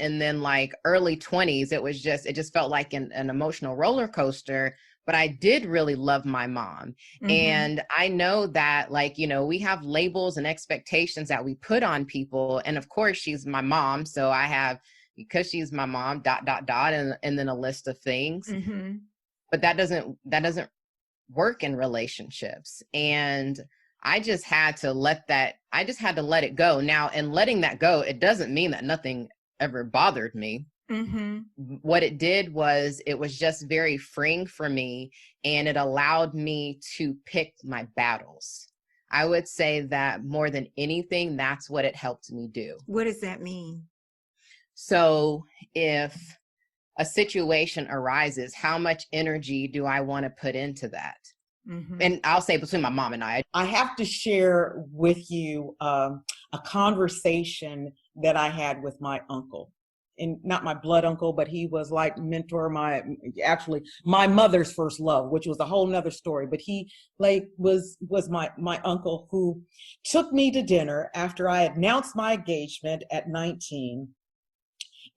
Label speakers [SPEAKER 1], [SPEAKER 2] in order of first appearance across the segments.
[SPEAKER 1] And then like early 20s, it just felt like an emotional roller coaster. But I did really love my mom.
[SPEAKER 2] Mm-hmm.
[SPEAKER 1] And I know that, like, you know, we have labels and expectations that we put on people. And of course, she's my mom. So I have, because she's my mom, ... and then a list of things.
[SPEAKER 2] Mm-hmm.
[SPEAKER 1] But that doesn't work in relationships. And I just had to let it go. Now, in letting that go, it doesn't mean that nothing ever bothered me.
[SPEAKER 2] Mm-hmm.
[SPEAKER 1] What it did was it was just very freeing for me, and it allowed me to pick my battles. I would say that more than anything, that's what it helped me do.
[SPEAKER 2] What does that mean?
[SPEAKER 1] So if a situation arises, how much energy do I want to put into that?
[SPEAKER 2] Mm-hmm.
[SPEAKER 1] And I'll say between my mom and I
[SPEAKER 3] have to share with you a conversation that I had with my uncle. And not my blood uncle, but he was like mentor, my mother's first love, which was a whole nother story. But he was my uncle who took me to dinner after I had announced my engagement at 19,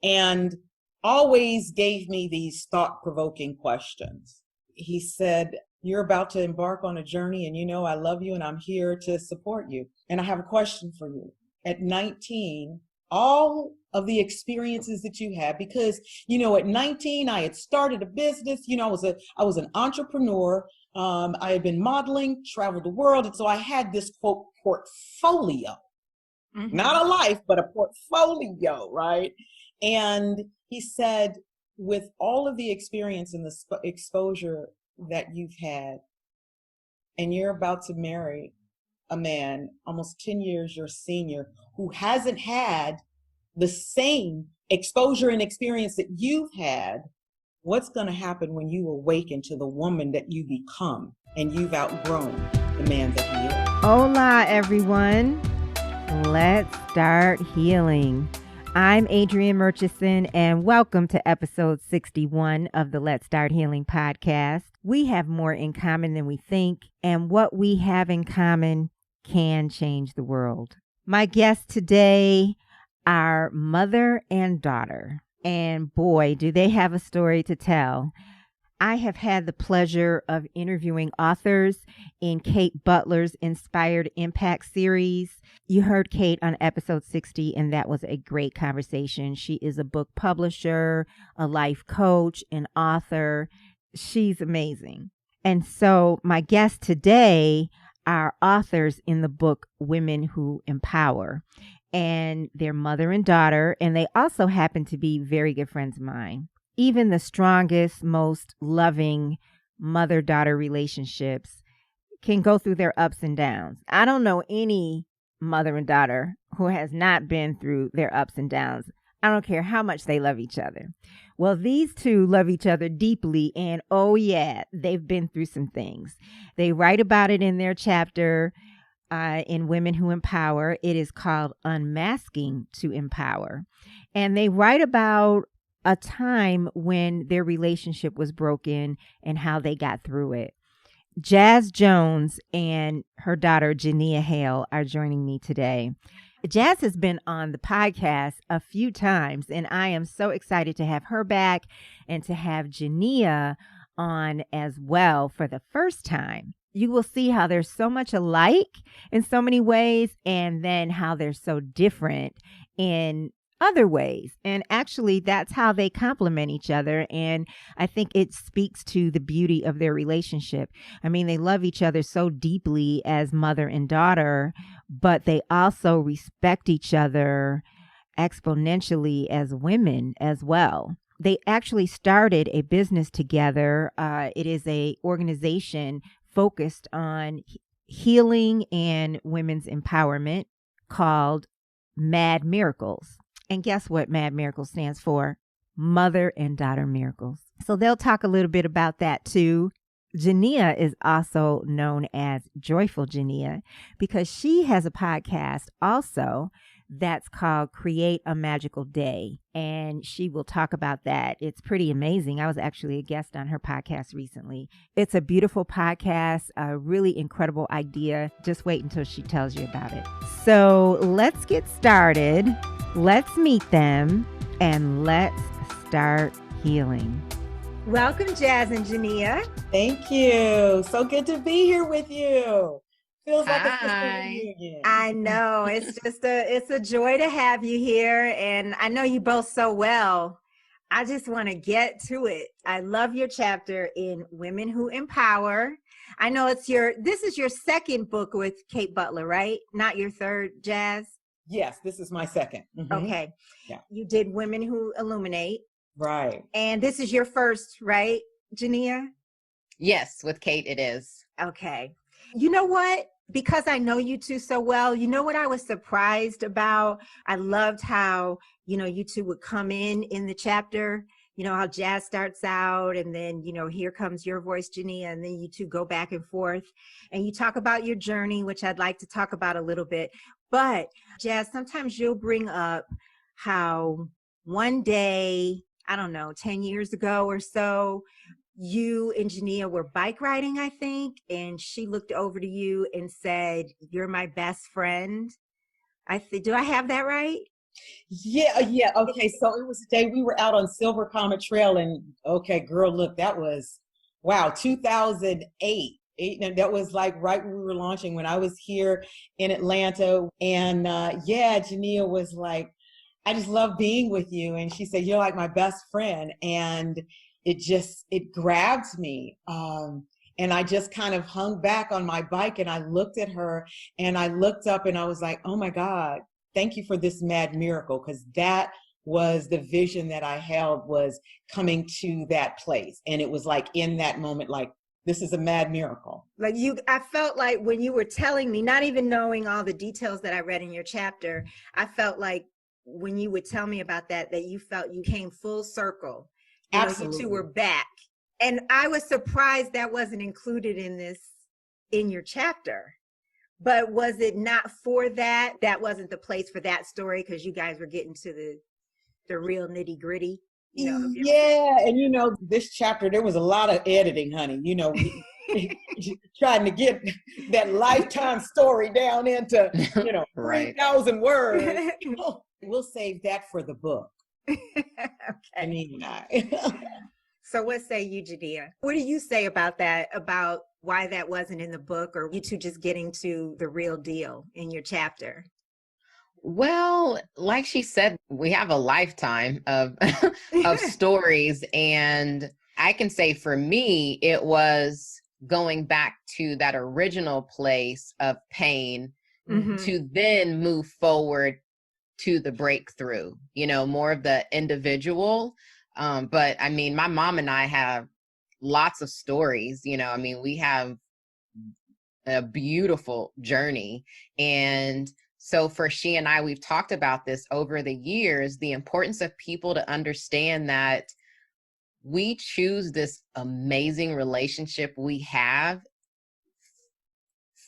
[SPEAKER 3] and always gave me these thought-provoking questions. He said, "You're about to embark on a journey, and you know I love you and I'm here to support you. And I have a question for you. At 19, all of the experiences that you had, because, you know, at 19, I had started a business, you know, I was an entrepreneur. I had been modeling, traveled the world. And so I had this, quote, portfolio,
[SPEAKER 2] Mm-hmm.
[SPEAKER 3] not a life, but a portfolio, right? And he said, with all of the experience and the exposure that you've had, and you're about to marry a man almost 10 years your senior who hasn't had the same exposure and experience that you've had, what's going to happen when you awaken to the woman that you become and you've outgrown the man that he is?"
[SPEAKER 4] Hola, everyone. Let's start healing. I'm Adrienne Murchison, and welcome to episode 61 of the Let's Start Healing podcast. We have more in common than we think, and what we have in common can change the world. My guests today are mother and daughter, and boy, do they have a story to tell. I have had the pleasure of interviewing authors in Kate Butler's Inspired Impact series. You heard Kate on episode 60, and that was a great conversation. She is a book publisher, a life coach, an author. She's amazing. And so my guests today are authors in the book Women Who Empower, and they're mother and daughter, and they also happen to be very good friends of mine. Even the strongest, most loving mother-daughter relationships can go through their ups and downs. I don't know any mother and daughter who has not been through their ups and downs. I don't care how much they love each other. Well, these two love each other deeply, and oh yeah, they've been through some things. They write about it in their chapter in Women Who Empower. It is called Unmasking to Empower. And they write about a time when their relationship was broken and how they got through it. Jaaz Jones and her daughter, Genia Hale, are joining me today. Jaaz has been on the podcast a few times, and I am so excited to have her back and to have Genia on as well for the first time. You will see how they're so much alike in so many ways, and then how they're so different in other ways. And actually, that's how they complement each other. And I think it speaks to the beauty of their relationship. I mean, they love each other so deeply as mother and daughter, but they also respect each other exponentially as women as well. They actually started a business together. It is an organization focused on healing and women's empowerment called Mad Miracles. And guess what Mad Miracles stands for? Mother and Daughter Miracles. So they'll talk a little bit about that too. Genia is also known as Joyful Genia because she has a podcast also that's called Create a Magical Day. And she will talk about that. It's pretty amazing. I was actually a guest on her podcast recently. It's a beautiful podcast, a really incredible idea. Just wait until she tells you about it. So let's get started. Let's meet them. and let's start healing.
[SPEAKER 2] Welcome, Jaaz and Genia.
[SPEAKER 3] Thank you. So good to be here with you. Feels like a sister
[SPEAKER 1] Hi.
[SPEAKER 3] reunion.
[SPEAKER 2] I know it's a joy to have you here, and I know you both so well. I just want to get to it. I love your chapter in Women Who Empower. I know this is your second book with Kate Butler, right? Not your third, Jaaz?
[SPEAKER 3] Yes, this is my second.
[SPEAKER 2] Okay.
[SPEAKER 3] Yeah.
[SPEAKER 2] You did Women Who Illuminate.
[SPEAKER 3] Right.
[SPEAKER 2] And this is your first, right, Genia?
[SPEAKER 1] Yes, with Kate it is.
[SPEAKER 2] Okay. You know what? Because I know you two so well, you know what I was surprised about? I loved how, you two would come in the chapter, how Jaaz starts out and then, here comes your voice, Genia, and then you two go back and forth and you talk about your journey, which I'd like to talk about a little bit. But Jaaz, sometimes you'll bring up how one day, I don't know, 10 years ago or so, you and Genia were bike riding, I think, and she looked over to you and said, "You're my best friend." Do I have that right?
[SPEAKER 3] Yeah. Okay, so it was a day we were out on Silver Comet Trail, and okay, girl, look, that was, wow, 2008. And that was like right when we were launching, when I was here in Atlanta. And Genia was like, I just love being with you. And she said, you're like my best friend. And it grabbed me. And I just kind of hung back on my bike and I looked at her and I looked up and I was like, oh my God, thank you for this mad miracle. Because that was the vision that I held, was coming to that place. And it was like in that moment, like, this is a mad miracle.
[SPEAKER 2] Like I felt like when you were telling me, not even knowing all the details that I read in your chapter, I felt like when you would tell me about that you felt you came full circle.
[SPEAKER 3] Absolutely.
[SPEAKER 2] You two were back. And I was surprised that wasn't included in your chapter. But was it not for that? That wasn't the place for that story because you guys were getting to the real nitty gritty.
[SPEAKER 3] Yeah, and this chapter, there was a lot of editing, honey. Trying to get that lifetime story down into,
[SPEAKER 1] Right.
[SPEAKER 3] 3,000 words. We'll save that for the book.
[SPEAKER 2] Okay.
[SPEAKER 3] Janine and I.
[SPEAKER 2] So what say you, Genia? What do you say about that, about why that wasn't in the book, or you two just getting to the real deal in your chapter?
[SPEAKER 1] Well, like she said, we have a lifetime of stories. And I can say for me, it was going back to that original place of pain to then move forward to the breakthrough, more of the individual. But I mean, my mom and I have lots of stories, we have a beautiful journey. And so for she and I, we've talked about this over the years, the importance of people to understand that we choose this amazing relationship we have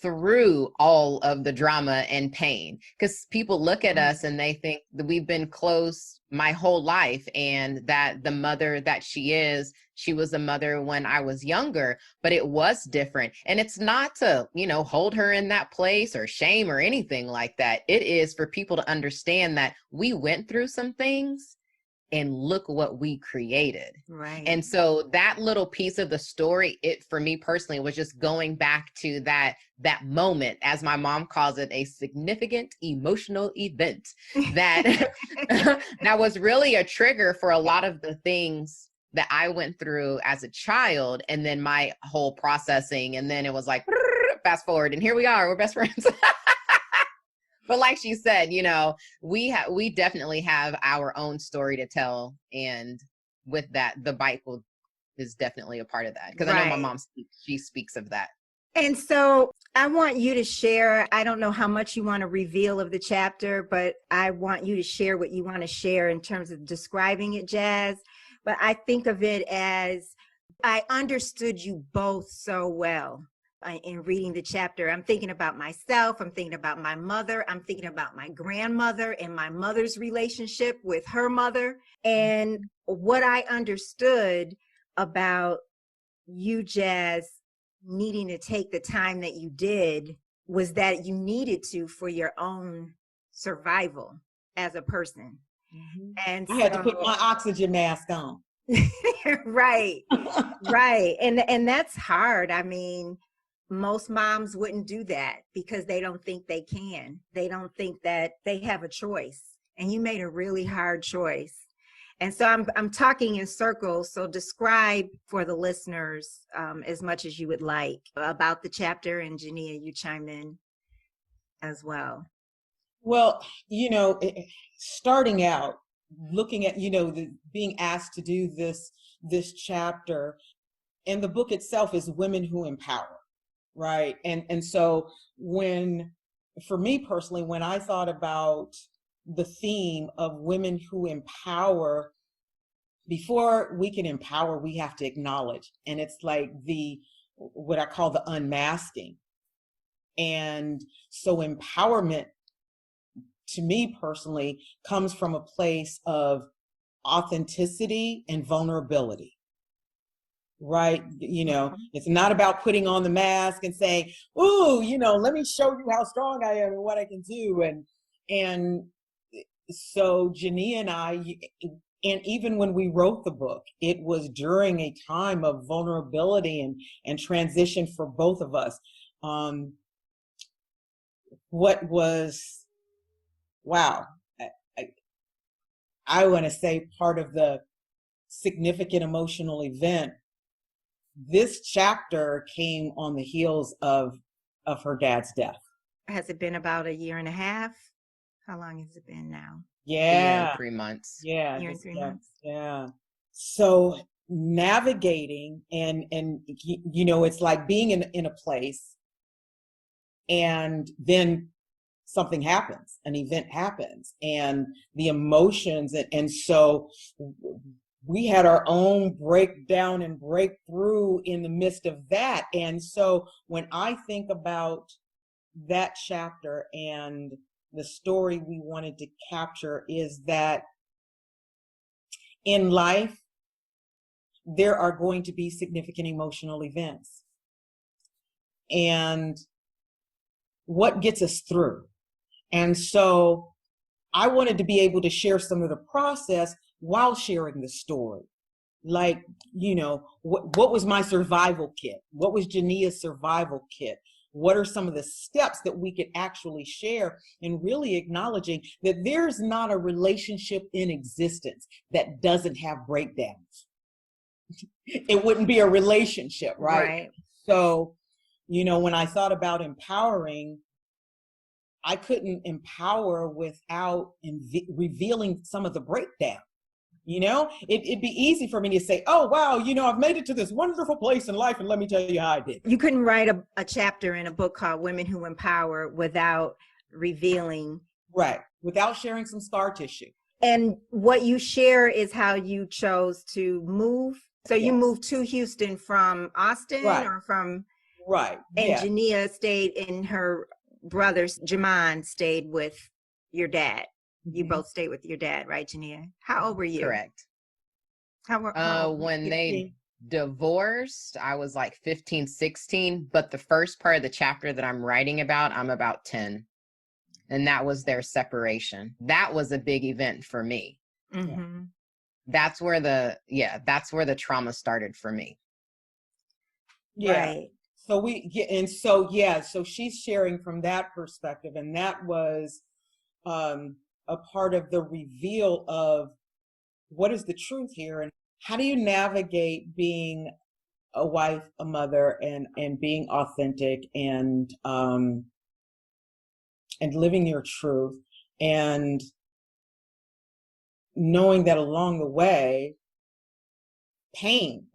[SPEAKER 1] through all of the drama and pain, because people look at us and they think that we've been close my whole life, and that the mother that she was a mother when I was younger, but it was different. And it's not to, hold her in that place or shame or anything like that. It is for people to understand that we went through some things and look what we created.
[SPEAKER 2] Right.
[SPEAKER 1] And so that little piece of the story, it, for me personally, was just going back to that moment, as my mom calls it, a significant emotional event that that was really a trigger for a lot of the things that I went through as a child, and then my whole processing. And then it was like, fast forward, and here we are, we're best friends. But like she said, we definitely have our own story to tell. And with that, the Bible is definitely a part of that. Because I know my mom, she speaks of that.
[SPEAKER 2] And so I want you to share, I don't know how much you want to reveal of the chapter, but I want you to share what you want to share in terms of describing it, Jaaz. But I think of it as, I understood you both so well. In reading the chapter, I'm thinking about myself, I'm thinking about my mother, I'm thinking about my grandmother and my mother's relationship with her mother. And what I understood about you, Jaaz, needing to take the time that you did was that you needed to for your own survival as a person. And
[SPEAKER 3] I had to put
[SPEAKER 2] so,
[SPEAKER 3] my oxygen mask on.
[SPEAKER 2] right, right. And that's hard. I mean, most moms wouldn't do that because they don't think they can. They don't think that they have a choice. And you made a really hard choice. And so I'm talking in circles. So describe for the listeners as much as you would like about the chapter, and Genia, you chime in as well.
[SPEAKER 3] Well, starting out, looking at, being asked to do this chapter, and the book itself is Women Who Empower, right? And so for me personally, when I thought about the theme of women who empower, before we can empower, we have to acknowledge. And it's like what I call the unmasking. And so empowerment, to me personally, comes from a place of authenticity and vulnerability, right? It's not about putting on the mask and saying, "Ooh, let me show you how strong I am and what I can do." And so Genia and I, and even when we wrote the book, it was during a time of vulnerability and transition for both of us. Wow. I want to say part of the significant emotional event, this chapter came on the heels of her dad's death.
[SPEAKER 2] Has it been about 1.5 years? How long has it been now?
[SPEAKER 3] Yeah.
[SPEAKER 1] 1 year and 3 months.
[SPEAKER 3] Yeah.
[SPEAKER 2] 1 year and 3 months.
[SPEAKER 3] Yeah. So navigating and it's like being in a place, and then something happens, an event happens, and the emotions, and so we had our own breakdown and breakthrough in the midst of that. And so when I think about that chapter and the story we wanted to capture, is that in life, there are going to be significant emotional events. And what gets us through? And so I wanted to be able to share some of the process while sharing the story. Like, what was my survival kit? What was Genia's survival kit? What are some of the steps that we could actually share, and really acknowledging that there's not a relationship in existence that doesn't have breakdowns. It wouldn't be a relationship, right?
[SPEAKER 2] Right.
[SPEAKER 3] So, when I thought about empowering, I couldn't empower without revealing some of the breakdown. It'd be easy for me to say, "Oh, wow, I've made it to this wonderful place in life, and let me tell you how I did."
[SPEAKER 2] You couldn't write a chapter in a book called Women Who Empower without revealing.
[SPEAKER 3] Right. Without sharing some scar tissue.
[SPEAKER 2] And what you share is how you chose to move. So you moved to Houston from Austin,
[SPEAKER 3] right.
[SPEAKER 2] or from...
[SPEAKER 3] Right.
[SPEAKER 2] And
[SPEAKER 3] yeah.
[SPEAKER 2] Genia stayed in her brother's, Jamon stayed with your dad. You both stayed with your dad, right, Genia? How old were you?
[SPEAKER 1] Correct.
[SPEAKER 2] How
[SPEAKER 1] when they divorced, I was like 15, 16, but the first part of the chapter that I'm writing about, I'm about 10. And that was their separation. That was a big event for me.
[SPEAKER 2] Mm-hmm.
[SPEAKER 1] That's where the trauma started for me.
[SPEAKER 3] Yeah.
[SPEAKER 2] Right.
[SPEAKER 3] So she's sharing from that perspective, and that was a part of the reveal of what is the truth here, and how do you navigate being a wife, a mother, and being authentic, and living your truth, and knowing that along the way, pain,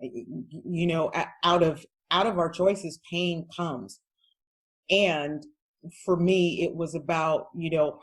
[SPEAKER 3] out of our choices, pain comes. And for me, it was about,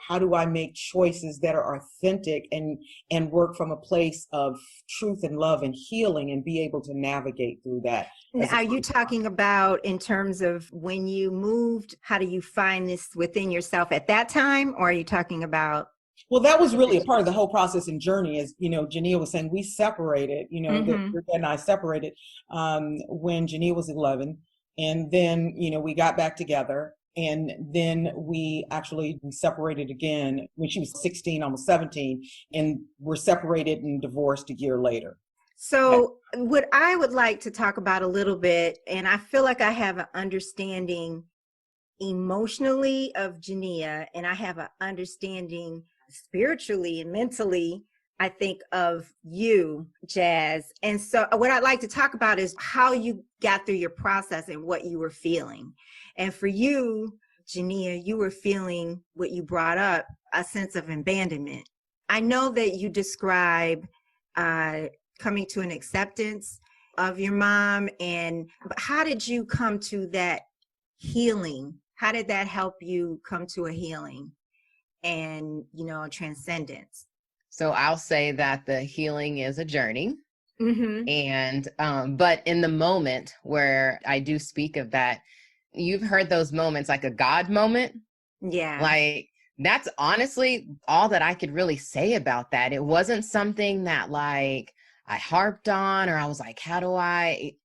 [SPEAKER 3] how do I make choices that are authentic and work from a place of truth and love and healing, and be able to navigate through that.
[SPEAKER 2] Are you talking about in terms of when you moved, how do you find this within yourself at that time? Or are you talking about...
[SPEAKER 3] Well, that was really a part of the whole process and journey. As Genia was saying, we separated, your dad and I separated when Genia was 11. And then, we got back together. And then we actually separated again when she was 16, almost 17, and we're separated and divorced a year later.
[SPEAKER 2] So what I would like to talk about a little bit, and I feel like I have an understanding emotionally of Genia, and I have an understanding spiritually and mentally, I think, of you, Jaaz. And so what I'd like to talk about is how you got through your process and what you were feeling. And for you, Genia, you were feeling what you brought up, a sense of abandonment. I know that you describe coming to an acceptance of your mom, but how did you come to that healing? How did that help you come to a healing and, transcendence?
[SPEAKER 1] So I'll say that the healing is a journey.
[SPEAKER 2] Mm-hmm.
[SPEAKER 1] And but in the moment where I do speak of that, you've heard those moments, like a God moment.
[SPEAKER 2] Yeah.
[SPEAKER 1] Like, that's honestly all that I could really say about that. It wasn't something that like I harped on, or I was like,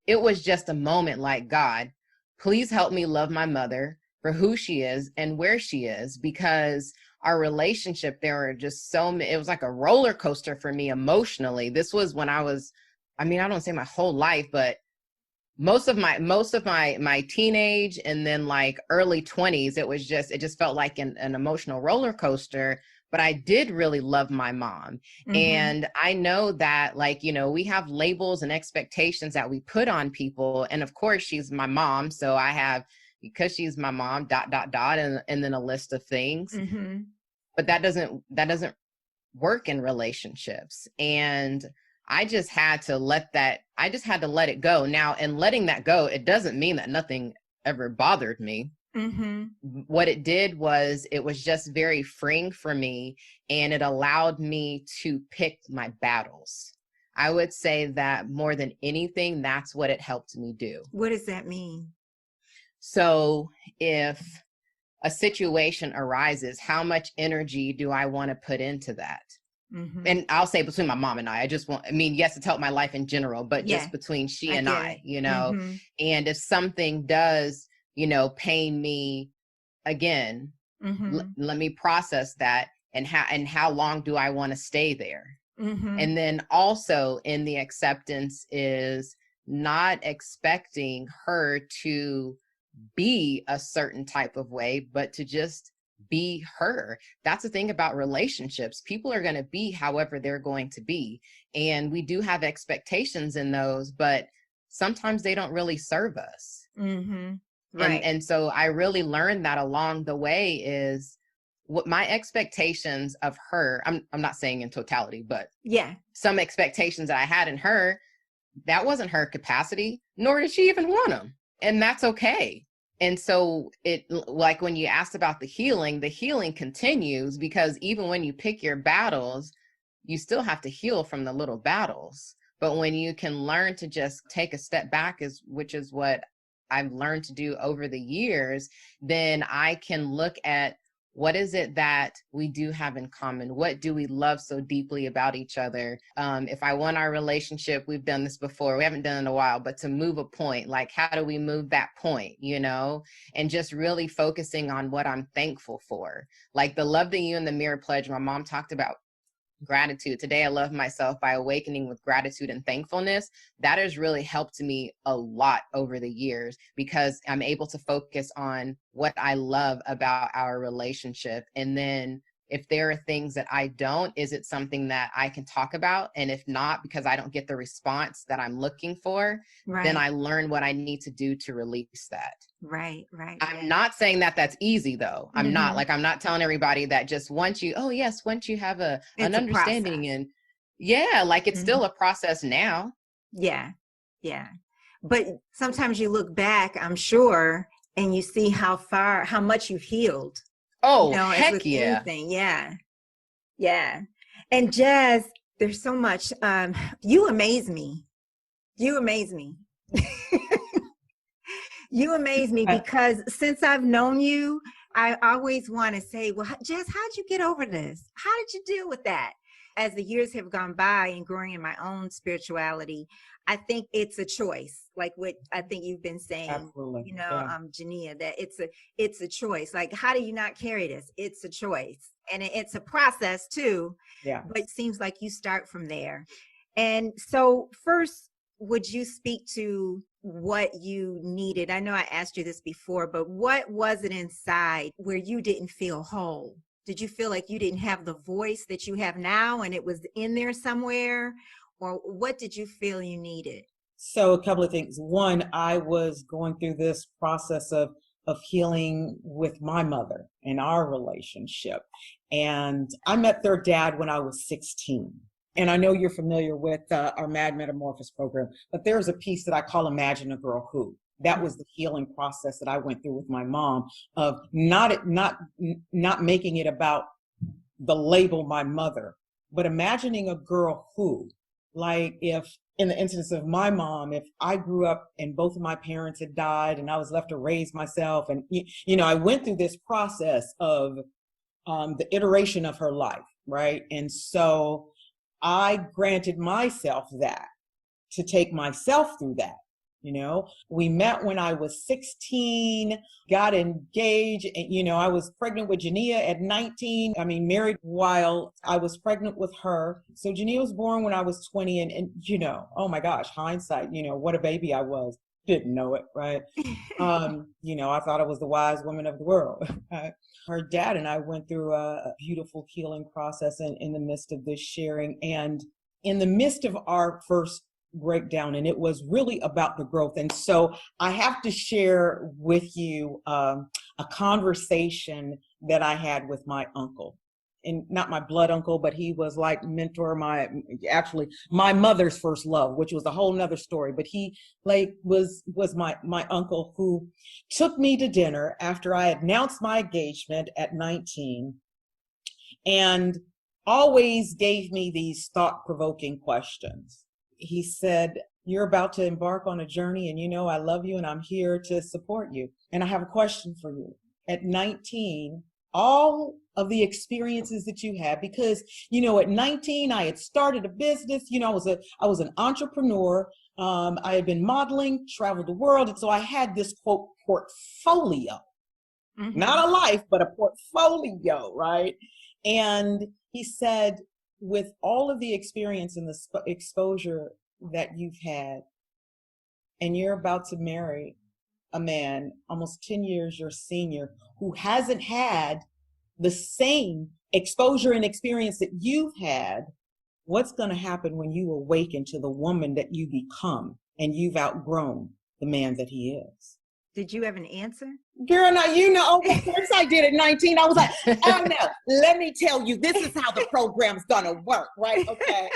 [SPEAKER 1] it was just a moment like, God, please help me love my mother for who she is and where she is, because our relationship, there were just it was like a roller coaster for me emotionally. This was when I don't say my whole life, but most of my teenage and then like early 20s, it just felt like an emotional roller coaster. But I did really love my mom.
[SPEAKER 2] Mm-hmm.
[SPEAKER 1] And I know that, like, we have labels and expectations that we put on people. And of course, she's my mom. So I have, because she's my mom, ... and then a list of things.
[SPEAKER 2] Mm-hmm.
[SPEAKER 1] But that doesn't work in relationships. And I just had to let it go. Now, and letting that go, it doesn't mean that nothing ever bothered me.
[SPEAKER 2] Mm-hmm.
[SPEAKER 1] What it did was, it was just very freeing for me, and it allowed me to pick my battles. I would say that more than anything, that's what it helped me do.
[SPEAKER 2] What does that mean?
[SPEAKER 1] So if a situation arises, how much energy do I want to put into that? Mm-hmm. And I'll say between my mom and I just yes, it's helped my life in general, but just between she and I,
[SPEAKER 2] Mm-hmm.
[SPEAKER 1] And if something does, pain me again,
[SPEAKER 2] mm-hmm.
[SPEAKER 1] Let me process that, and how long do I want to stay there?
[SPEAKER 2] Mm-hmm.
[SPEAKER 1] And then also in the acceptance is not expecting her to be a certain type of way, but to just be her. That's the thing about relationships. People are going to be however they're going to be. And we do have expectations in those, but sometimes they don't really serve us.
[SPEAKER 2] Mm-hmm. Right.
[SPEAKER 1] And so I really learned that along the way is what my expectations of her, I'm not saying in totality, but some expectations that I had in her, that wasn't her capacity, nor did she even want them. And that's okay. And so it, like when you asked about the healing continues, because even when you pick your battles, you still have to heal from the little battles. But when you can learn to just take a step back, which is what I've learned to do over the years, then I can look at what is it that we do have in common? What do we love so deeply about each other? If I want our relationship, we've done this before, we haven't done it in a while, but to move a point, like how do we move that point, and just really focusing on what I'm thankful for. Like the Love the You in the Mirror pledge, my mom talked about gratitude. Today, I love myself by awakening with gratitude and thankfulness. That has really helped me a lot over the years, because I'm able to focus on what I love about our relationship. And then if there are things that I don't, is it something that I can talk about? And if not, because I don't get the response that I'm looking for, then I learn what I need to do to release that.
[SPEAKER 2] Right.
[SPEAKER 1] I'm not saying that that's easy though. I'm not telling everybody that just once you have an understanding and it's still a process now.
[SPEAKER 2] Yeah. But sometimes you look back, I'm sure, and you see how much you've healed.
[SPEAKER 1] Oh, heck yeah.
[SPEAKER 2] Anything. Yeah. And Jaaz, there's so much, you amaze me. You amaze me because since I've known you, I always want to say, well, Jaaz, how'd you get over this? How did you deal with that? As the years have gone by and growing in my own spirituality, I think it's a choice. Like what I think you've been saying,
[SPEAKER 3] Absolutely.
[SPEAKER 2] you know,
[SPEAKER 3] Yeah.
[SPEAKER 2] Genia, that it's a choice. Like, how do you not carry this? It's a choice, and it's a process too.
[SPEAKER 3] Yeah.
[SPEAKER 2] But it seems like you start from there. And so first, would you speak to what you needed? I know I asked you this before, but what was it inside where you didn't feel whole? Did you feel like you didn't have the voice that you have now and it was in there somewhere? Or what did you feel you needed?
[SPEAKER 3] So a couple of things. One, I was going through this process of healing with my mother and our relationship. And I met their dad when I was 16. And I know you're familiar with our Mad Metamorphosis program, but there's a piece that I call Imagine a Girl Who. That was the healing process that I went through with my mom of not making it about the label my mother, but imagining a girl who, like if in the instance of my mom, if I grew up and both of my parents had died and I was left to raise myself, and I went through this process of the iteration of her life, right? And so I granted myself that to take myself through that. We met when I was 16, got engaged, and, I was pregnant with Genia at 19. Married while I was pregnant with her. So Genia was born when I was 20, and oh my gosh, hindsight, what a baby I was. Didn't know it, right? I thought I was the wise woman of the world. Her dad and I went through a beautiful healing process in the midst of this sharing, and in the midst of our first breakdown, and it was really about the growth. And so I have to share with you a conversation that I had with my uncle, and not my blood uncle, but he was like mentor, my mother's first love, which was a whole nother story. But he was my uncle who took me to dinner after I had announced my engagement at 19, and always gave me these thought-provoking questions. He said, "You're about to embark on a journey, and I love you and I'm here to support you. And I have a question for you. At 19, all of the experiences that you had, because, at 19, I had started a business, I was an entrepreneur. I had been modeling, traveled the world. And so I had this quote portfolio, not a life, but a portfolio, right? And he said, with all of the experience and the exposure that you've had, and you're about to marry a man almost 10 years your senior who hasn't had the same exposure and experience that you've had, what's going to happen when you awaken to the woman that you become and you've outgrown the man that he is?"
[SPEAKER 2] Did you have an answer?
[SPEAKER 3] Girl, now, of course I did at 19. I was like, oh no, let me tell you, this is how the program's gonna work, right? Okay.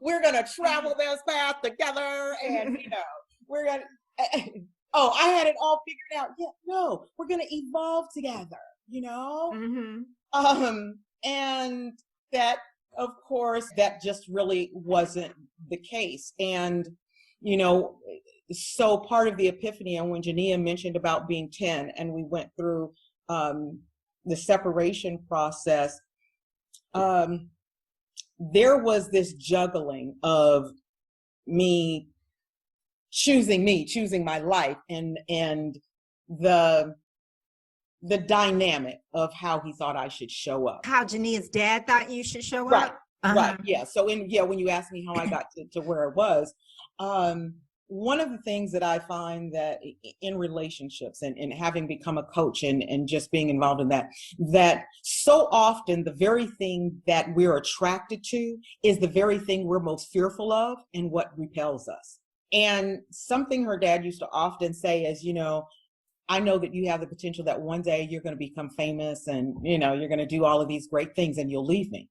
[SPEAKER 3] We're gonna travel this path together, and we're gonna, I had it all figured out. Yeah, no, we're gonna evolve together, and that, of course, that just really wasn't the case. And, so part of the epiphany, and when Genia mentioned about being 10 and we went through the separation process, there was this juggling of me choosing my life, and the dynamic of how he thought I should show up.
[SPEAKER 2] How Genia's dad thought you should show
[SPEAKER 3] right.
[SPEAKER 2] up?
[SPEAKER 3] Right. Yeah. So when you asked me how I got to where it was, one of the things that I find that in relationships and having become a coach and just being involved in that so often the very thing that we're attracted to is the very thing we're most fearful of and what repels us. And something her dad used to often say is, I know that you have the potential that one day you're going to become famous and, you're going to do all of these great things and you'll leave me.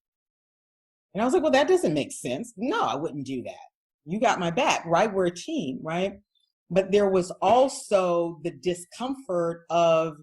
[SPEAKER 3] And I was like, well, that doesn't make sense. No, I wouldn't do that. You got my back, right? We're a team, right? But there was also the discomfort of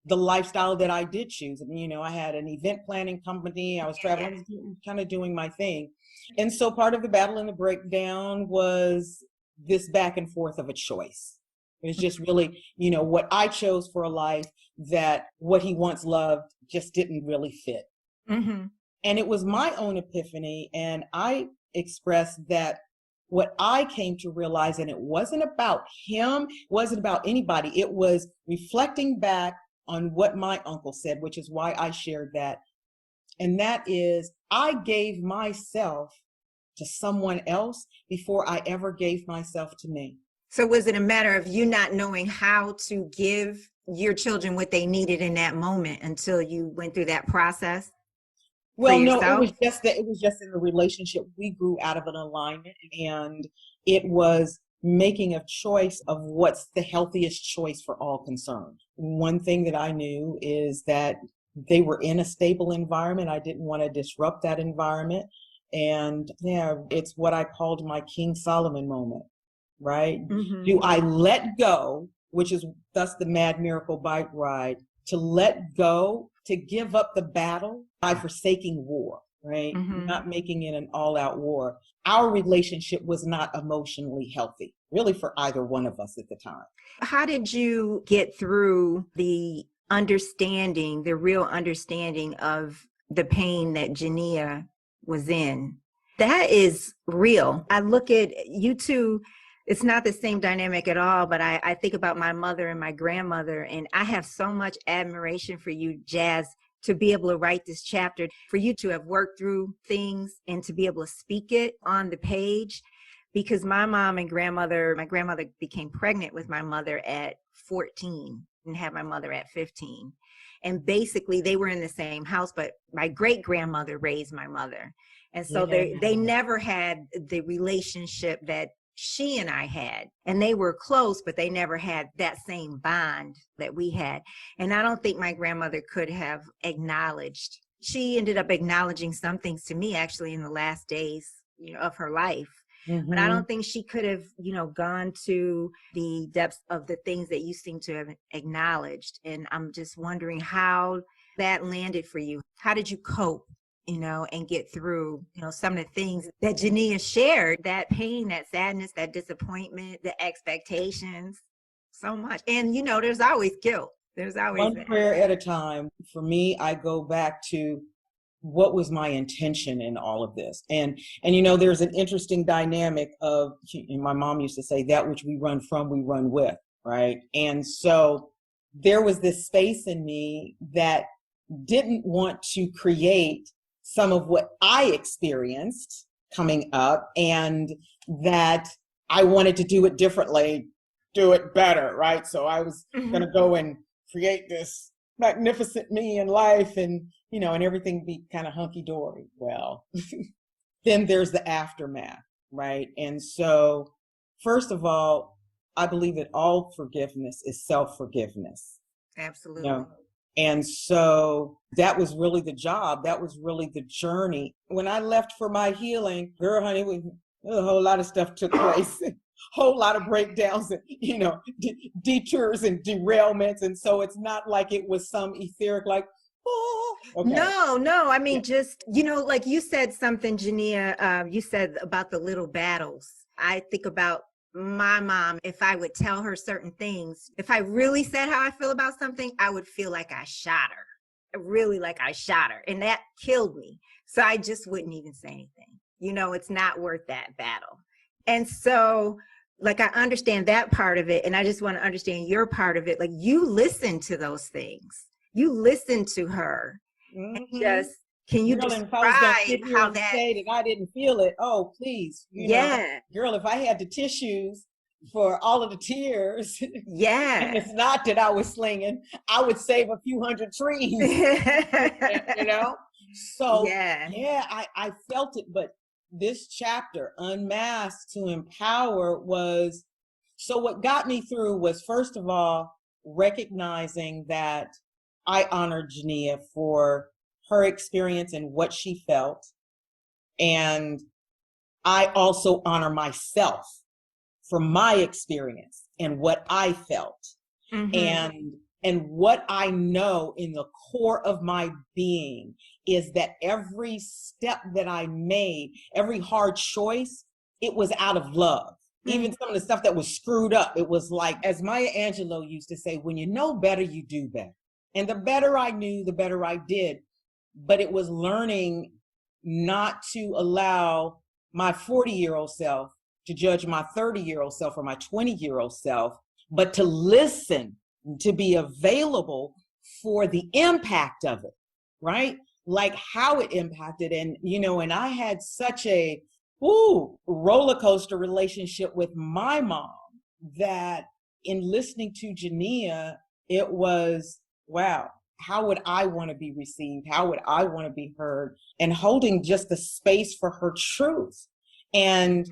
[SPEAKER 3] the lifestyle that I did choose. I had an event planning company. I was traveling, kind of doing my thing. And so part of the battle and the breakdown was this back and forth of a choice. It was just really, what I chose for a life that what he once loved just didn't really fit.
[SPEAKER 2] Mm-hmm.
[SPEAKER 3] And it was my own epiphany. And I expressed that what I came to realize, and it wasn't about him, wasn't about anybody. It was reflecting back on what my uncle said, which is why I shared that. And that is, I gave myself to someone else before I ever gave myself to me.
[SPEAKER 2] So was it a matter of you not knowing how to give your children what they needed in that moment until you went through that process?
[SPEAKER 3] Well, no, it was just in the relationship. We grew out of an alignment, and it was making a choice of what's the healthiest choice for all concerned. One thing that I knew is that they were in a stable environment. I didn't want to disrupt that environment. And yeah, it's what I called my King Solomon moment, right? Mm-hmm. Do I let go, which is thus the Mad Miracle bike ride, to let go, to give up the battle by forsaking war, right? Mm-hmm. Not making it an all-out war. Our relationship was not emotionally healthy, really, for either one of us at the time.
[SPEAKER 2] How did you get through the understanding, the real understanding of the pain that Genia was in? That is real. I look at you two, it's not the same dynamic at all, but I think about my mother and my grandmother, and I have so much admiration for you, Jaaz, to be able to write this chapter, for you to have worked through things and to be able to speak it on the page. Because my mom and grandmother, my grandmother became pregnant with my mother at 14 and had my mother at 15. And basically they were in the same house, but my great grandmother raised my mother. And so they never had the relationship that she and I had, and they were close, but they never had that same bond that we had. And I don't think my grandmother could have acknowledged. She ended up acknowledging some things to me actually in the last days, of her life. Mm-hmm. But I don't think she could have, gone to the depths of the things that you seem to have acknowledged. And I'm just wondering how that landed for you. How did you cope? And get through, some of the things that Genia shared, that pain, that sadness, that disappointment, the expectations, so much. And, there's always guilt. There's always
[SPEAKER 3] one prayer at a time. For me, I go back to what was my intention in all of this. And there's an interesting dynamic of, my mom used to say, that which we run from, we run with, right? And so there was this space in me that didn't want to create some of what I experienced coming up, and that I wanted to do it differently, do it better, right? So I was going to go and create this magnificent me in life and, and everything be kind of hunky-dory. Well, then there's the aftermath, right? And so, first of all, I believe that all forgiveness is self-forgiveness.
[SPEAKER 2] Absolutely.
[SPEAKER 3] And so that was really the job. That was really the journey. When I left for my healing, girl, honey, a whole lot of stuff took place, whole lot of breakdowns and, detours and derailments. And so it's not like it was some etheric, like, oh. Okay.
[SPEAKER 2] No. I mean, just, like you said something, Genia, you said about the little battles. I think about my mom. If I would tell her certain things, if I really said how I feel about something, I would feel like I shot her, really like I shot her. And that killed me. So I just wouldn't even say anything. It's not worth that battle. And so, like, I understand that part of it. And I just want to understand your part of it. Like, you listen to those things. You listen to her. Mm-hmm. And just, can you describe how that?
[SPEAKER 3] Say that I didn't feel it. Oh, please. Girl, if I had the tissues for all of the tears, and it's not that I was slinging, I would save a few hundred trees. So I felt it. But this chapter, Unmasked to Empower, was, so what got me through was, first of all, recognizing that I honored Genia for her experience and what she felt. And I also honor myself for my experience and what I felt. Mm-hmm. And what I know in the core of my being is that every step that I made, every hard choice, it was out of love. Mm-hmm. Even some of the stuff that was screwed up, it was like, as Maya Angelou used to say, when you know better, you do better. And the better I knew, the better I did. But it was learning not to allow my 40-year-old self to judge my 30-year-old self or my 20-year-old self, but to listen, to be available for the impact of it, right? Like how it impacted. And, and I had such a roller coaster relationship with my mom that in listening to Genia, it was, wow, how would I want to be received? How would I want to be heard? And holding just the space for her truth. And,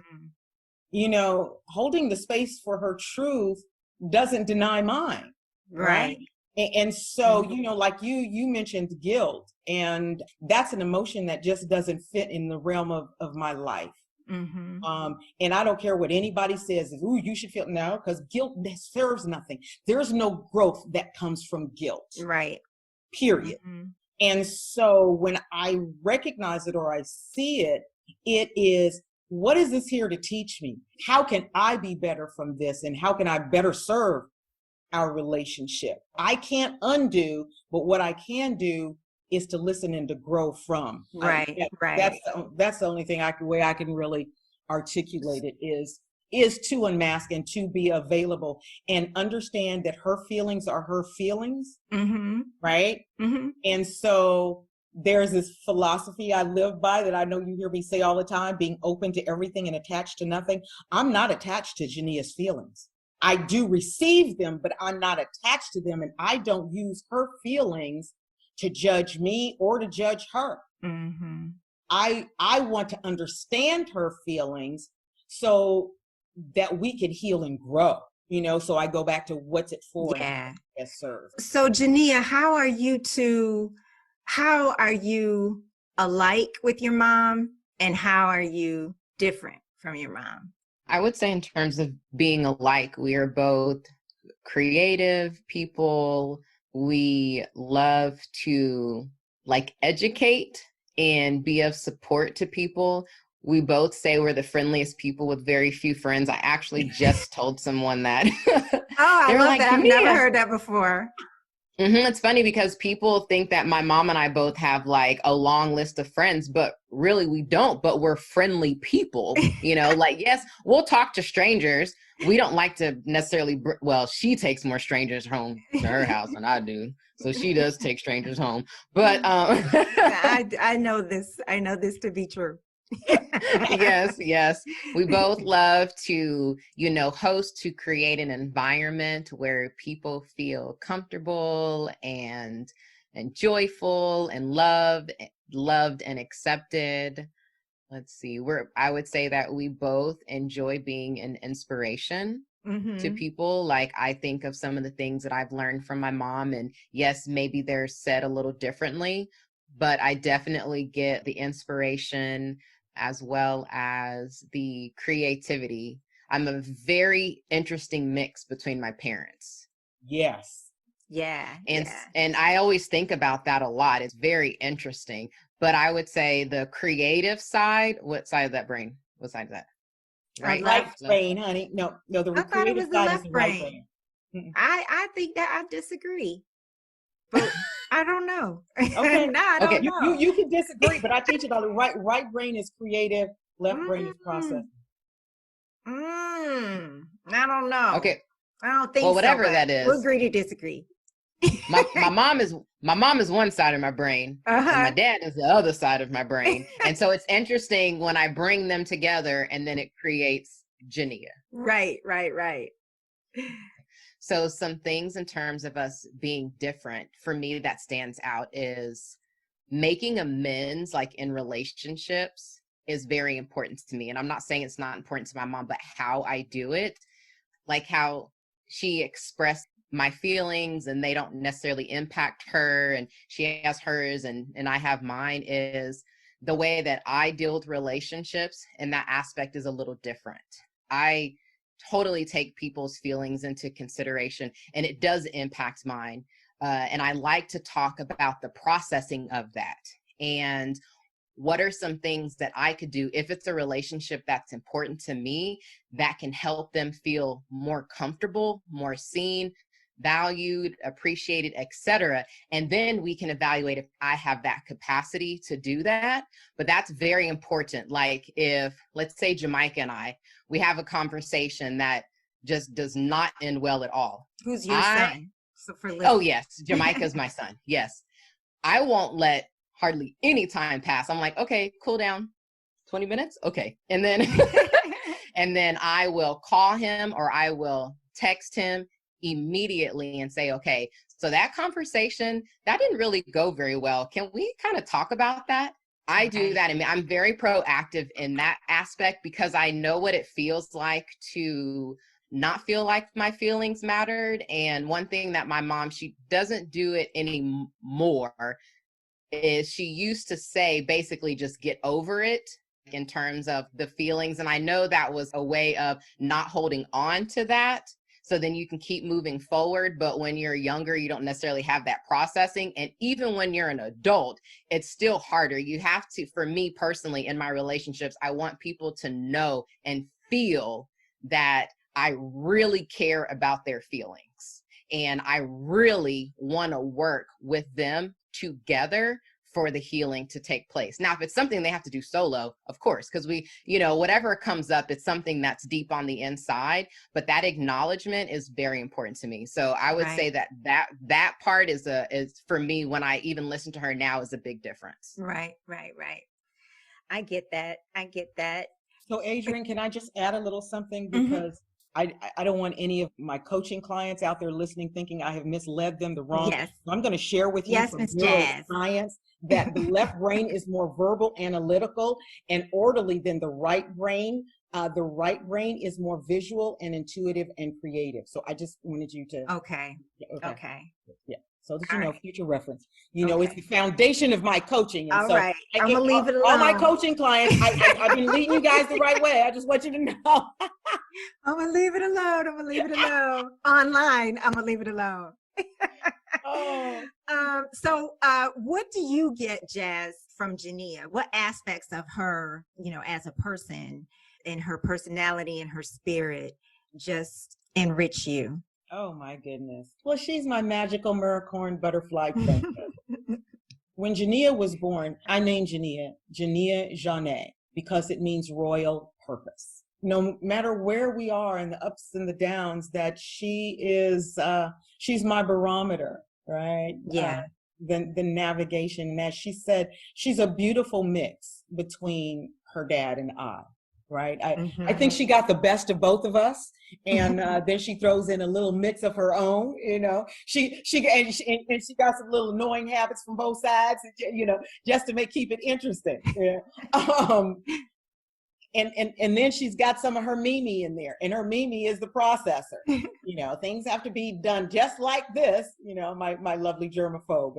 [SPEAKER 3] holding the space for her truth doesn't deny mine. Right. And so, like you mentioned guilt, and that's an emotion that just doesn't fit in the realm of my life. And I don't care what anybody says, ooh, you should feel now, because guilt serves nothing. There's no growth that comes from guilt.
[SPEAKER 2] Right.
[SPEAKER 3] Period. And so when I recognize it or I see it, it is, what is this here to teach me? How can I be better from this? And how can I better serve our relationship? I can't undo, but what I can do is to listen and to grow from.
[SPEAKER 2] Right.
[SPEAKER 3] That's the only way I can really articulate it is to unmask and to be available and understand that her feelings are her feelings. Right. And so there's this philosophy I live by that I know you hear me say all the time, being open to everything and attached to nothing. I'm not attached to Genia's feelings. I do receive them, but I'm not attached to them. And I don't use her feelings to judge me or to judge her. I want to understand her feelings so that we can heal and grow, so I go back to what's it for and how it serves.
[SPEAKER 2] So Genia, how are you alike with your mom, and how are you different from your mom?
[SPEAKER 1] I would say in terms of being alike, we are both creative people. We love to educate and be of support to people. We both say we're the friendliest people with very few friends. I actually just told someone that.
[SPEAKER 2] I love that. I've never heard that before.
[SPEAKER 1] It's funny because people think that my mom and I both have a long list of friends, but really we don't, but we're friendly people, yes, we'll talk to strangers. We don't like to necessarily, she takes more strangers home to her house than I do. So she does take strangers home, but
[SPEAKER 2] I know this to be true.
[SPEAKER 1] Yes. We both love to, host, to create an environment where people feel comfortable and joyful and loved and accepted. Let's see, I would say that we both enjoy being an inspiration to people. I think of some of the things that I've learned from my mom, and yes, maybe they're said a little differently, but I definitely get the inspiration as well as the creativity. I'm a very interesting mix between my parents.
[SPEAKER 3] Yes.
[SPEAKER 2] Yeah.
[SPEAKER 1] And I always think about that a lot. It's very interesting. But I would say the creative side, what side of that brain? What side is that?
[SPEAKER 3] Right? Left brain, honey. No, the creative side is the right brain.
[SPEAKER 2] I think that I disagree. But I don't know.
[SPEAKER 3] Okay.
[SPEAKER 2] No, I don't know.
[SPEAKER 3] You can disagree, but I teach it all. The right brain is creative, left brain is processing.
[SPEAKER 2] I don't know.
[SPEAKER 1] Okay.
[SPEAKER 2] I don't think so.
[SPEAKER 1] Well, whatever that is.
[SPEAKER 2] We'll agree to disagree.
[SPEAKER 1] my mom is one side of my brain, and my dad is the other side of my brain. And so it's interesting when I bring them together and then it creates Genia.
[SPEAKER 2] Right.
[SPEAKER 1] So some things in terms of us being different for me that stands out is making amends, in relationships, is very important to me. And I'm not saying it's not important to my mom, but how I do it, how she expressed my feelings and they don't necessarily impact her, and she has hers and I have mine, is the way that I deal with relationships. And that aspect is a little different. I totally take people's feelings into consideration, and it does impact mine. And I like to talk about the processing of that and what are some things that I could do if it's a relationship that's important to me that can help them feel more comfortable, more seen, valued, appreciated, etc. And then we can evaluate if I have that capacity to do that. But that's very important. Like if, let's say Jamaica and we have a conversation that just does not end well at all.
[SPEAKER 2] Who's your son? So for
[SPEAKER 1] Oh yes, Jamaica's my son. Yes. I won't let hardly any time pass. I'm like, okay, cool down. 20 minutes? Okay. And then and then I will call him or I will text him immediately and say, okay, so that conversation, that didn't really go very well. Can we kind of talk about that? I do that. And I'm very proactive in that aspect because I know what it feels like to not feel like my feelings mattered. And one thing that my mom, she doesn't do it anymore, is she used to say, basically just get over it in terms of the feelings. And I know that was a way of not holding on to that. So then you can keep moving forward. But when you're younger, you don't necessarily have that processing. And even when you're an adult, it's still harder. You have to, for me personally, in my relationships, I want people to know and feel that I really care about their feelings. And I really want to work with them together for the healing to take place. Now, if it's something they have to do solo, of course, because we, whatever comes up, it's something that's deep on the inside, but that acknowledgement is very important to me. So I would say that part is for me, when I even listen to her now, is a big difference.
[SPEAKER 2] Right. I get that.
[SPEAKER 3] So Adrienne, can I just add a little something? Because I don't want any of my coaching clients out there listening thinking I have misled them the wrong.
[SPEAKER 2] Yes.
[SPEAKER 3] So I'm going to share with you from
[SPEAKER 2] Miss Jaaz.
[SPEAKER 3] neuroscience that the left brain is more verbal, analytical, and orderly than the right brain. The right brain is more visual and intuitive and creative. So I just wanted you to.
[SPEAKER 2] Okay.
[SPEAKER 3] Yeah. So that future reference. It's the foundation of my coaching. And
[SPEAKER 2] All right. I'm going to leave it alone.
[SPEAKER 3] All my coaching clients, I've been leading you guys the right way. I just want you to know.
[SPEAKER 2] I'm going to leave it alone. Online, I'm going to leave it alone. So what do you get, Jaaz, from Genia? What aspects of her, as a person and her personality and her spirit just enrich you?
[SPEAKER 3] Oh my goodness. Well, she's my magical Miracorn butterfly princess. When Genia was born, I named Genia Jeanne, because it means royal purpose. No matter where we are in the ups and the downs, that she is, she's my barometer, right?
[SPEAKER 2] Yeah.
[SPEAKER 3] The navigation. And as she said, she's a beautiful mix between her dad and I. Right. I think she got the best of both of us. And then she throws in a little mix of her own, she got some little annoying habits from both sides, just to keep it interesting. And then she's got some of her Mimi in there, and her Mimi is the processor. Things have to be done just like this, my lovely germaphobe.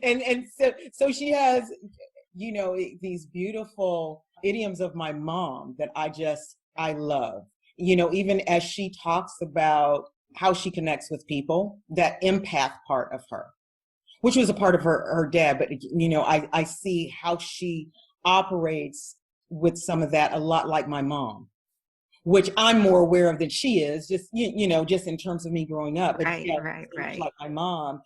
[SPEAKER 3] And so she has, these beautiful idioms of my mom that I love, even as she talks about how she connects with people, that empath part of her, which was a part of her dad. But, I see how she operates with some of that a lot like my mom, which I'm more aware of than she is, just, just in terms of me growing up. But
[SPEAKER 2] right.
[SPEAKER 3] Like my mom,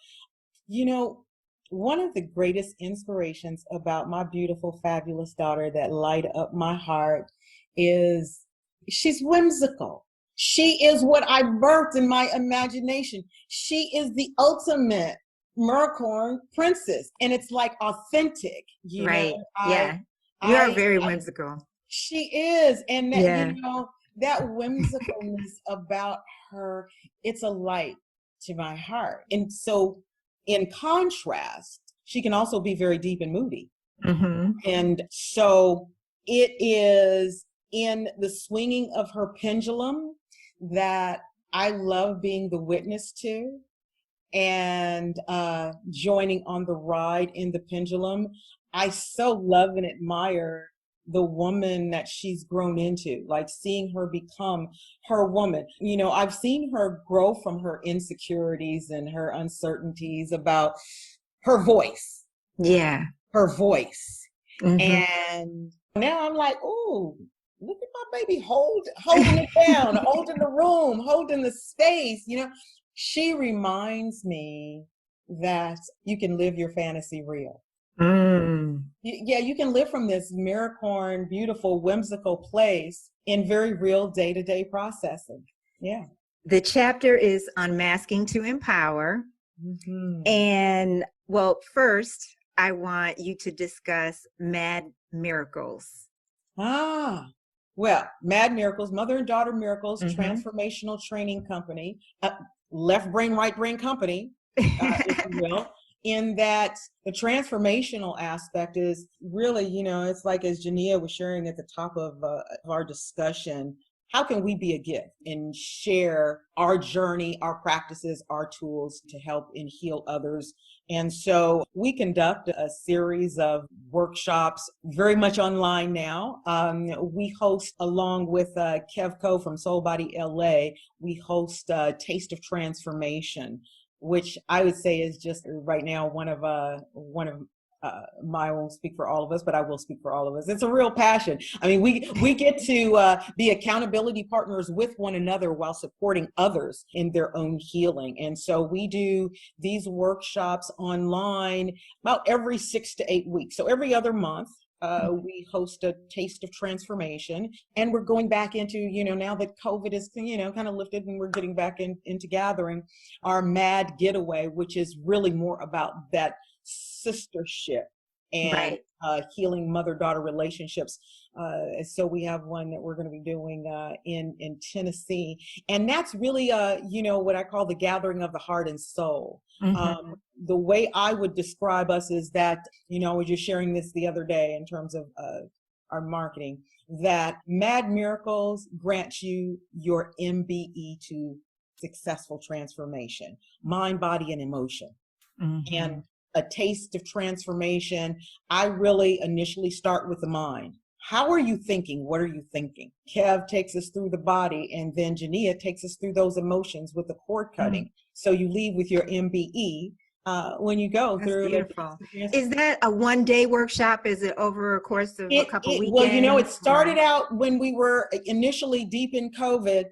[SPEAKER 3] one of the greatest inspirations about my beautiful, fabulous daughter that light up my heart is she's whimsical. She is what I birthed in my imagination. She is the ultimate Miracorn princess. And it's like authentic.
[SPEAKER 2] Right. You're very whimsical.
[SPEAKER 3] She is. And that, that whimsicalness about her, it's a light to my heart. And so in contrast, she can also be very deep and moody. And so it is in the swinging of her pendulum that I love being the witness to, and joining on the ride in the pendulum. I so love and admire the woman that she's grown into, like seeing her become her woman. I've seen her grow from her insecurities and her uncertainties about her voice.
[SPEAKER 2] Yeah.
[SPEAKER 3] Her voice. And now I'm like, ooh, look at my baby holding it down, holding the room, holding the space, She reminds me that you can live your fantasy real.
[SPEAKER 2] Mm.
[SPEAKER 3] Yeah, you can live from this miracorn, beautiful, whimsical place in very real day-to-day processing. Yeah.
[SPEAKER 2] The chapter is Unmasking to Empower.
[SPEAKER 3] Mm-hmm.
[SPEAKER 2] And well, first, I want you to discuss Mad Miracles.
[SPEAKER 3] Well, Mad Miracles, Mother and Daughter Miracles,
[SPEAKER 2] Mm-hmm.
[SPEAKER 3] transformational training company, left brain, right brain company, if you will, in that the transformational aspect is really, it's like as Genia was sharing at the top of our discussion, how can we be a gift and share our journey, our practices, our tools to help and heal others? And so we conduct a series of workshops very much online now. We host, along with Kev Co from Soul Body LA, we host Taste of Transformation, which I would say is just right now one of I won't speak for all of us, but I will speak for all of us. It's a real passion. I mean, we get to be accountability partners with one another while supporting others in their own healing. And so we do these workshops online about every 6 to 8 weeks. So every other month, we host a Taste of Transformation, and we're going back into, now that COVID is, kind of lifted and we're getting back into gathering, our Mad Getaway, which is really more about that sistership and healing mother-daughter relationships. So we have one that we're going to be doing in Tennessee, and that's really what I call the gathering of the heart and soul. Mm-hmm. The way I would describe us is that, I was just sharing this the other day in terms of our marketing, that Mad Miracles grants you your MBE to successful transformation, mind, body, and emotion. Mm-hmm. And a Taste of Transformation, I really initially start with the mind. How are you thinking? What are you thinking? Kev takes us through the body, and then Genia takes us through those emotions with the cord cutting. Mm-hmm. So you leave with your MBE when you go through.
[SPEAKER 2] Beautiful. Is that a one-day workshop? Is it over a course of a couple weekends?
[SPEAKER 3] Well, it started out when we were initially deep in COVID,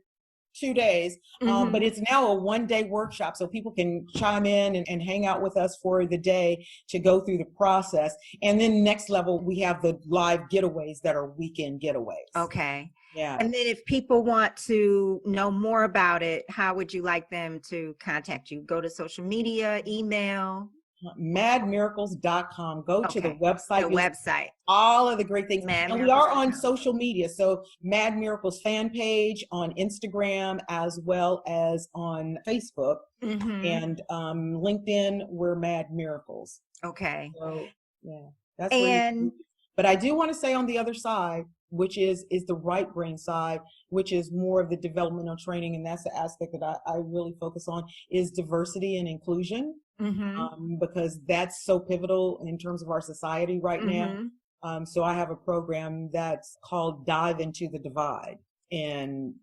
[SPEAKER 3] 2 days, mm-hmm. But it's now a one-day workshop, so people can chime in and hang out with us for the day to go through the process. And then next level, we have the live getaways that are weekend getaways.
[SPEAKER 2] Okay.
[SPEAKER 3] Yeah.
[SPEAKER 2] And then if people want to know more about it, how would you like them to contact you? Go to social media, email?
[SPEAKER 3] madmiracles.com. Go to the website.
[SPEAKER 2] The website.
[SPEAKER 3] All of the great things.
[SPEAKER 2] And
[SPEAKER 3] we are on social media. So Mad Miracles fan page on Instagram as well as on Facebook. Mm-hmm. And LinkedIn, we're Mad Miracles.
[SPEAKER 2] Okay.
[SPEAKER 3] So yeah, that's where but I do want to say on the other side, which is the right brain side, which is more of the developmental training, and that's the aspect that I really focus on, is diversity and inclusion. Mm-hmm. Because that's so pivotal in terms of our society right mm-hmm. now. So I have a program that's called Dive Into the Divide, and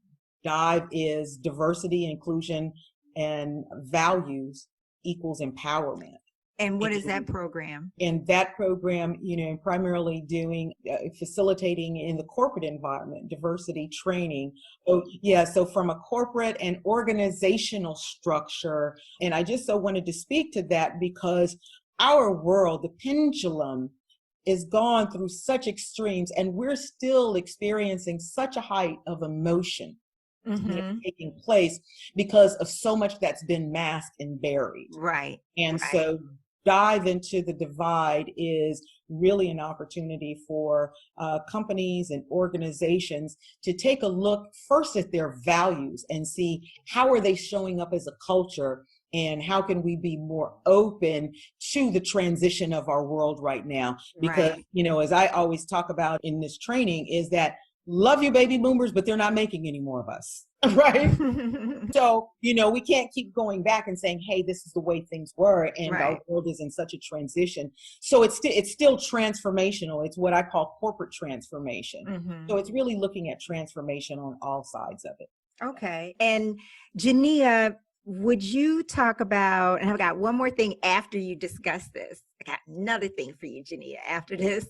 [SPEAKER 3] Dive is diversity, inclusion, and values equals empowerment.
[SPEAKER 2] And what is that program?
[SPEAKER 3] And that program, primarily doing, facilitating in the corporate environment, diversity training. So from a corporate and organizational structure. And I just so wanted to speak to that because our world, the pendulum, is gone through such extremes, and we're still experiencing such a height of emotion. Mm-hmm. Taking place because of so much that's been masked and buried.
[SPEAKER 2] Right.
[SPEAKER 3] And so Dive Into the Divide is really an opportunity for companies and organizations to take a look first at their values and see how are they showing up as a culture, and how can we be more open to the transition of our world right now. Because, as I always talk about in this training, is that love you baby boomers, but they're not making any more of us, right? So, we can't keep going back and saying, hey, this is the way things were, and our world is in such a transition. So it's still transformational. It's what I call corporate transformation. Mm-hmm. So it's really looking at transformation on all sides of it.
[SPEAKER 2] Okay. And Genia, would you talk about, and I've got one more thing after you discuss this. I got another thing for you, Genia, after this.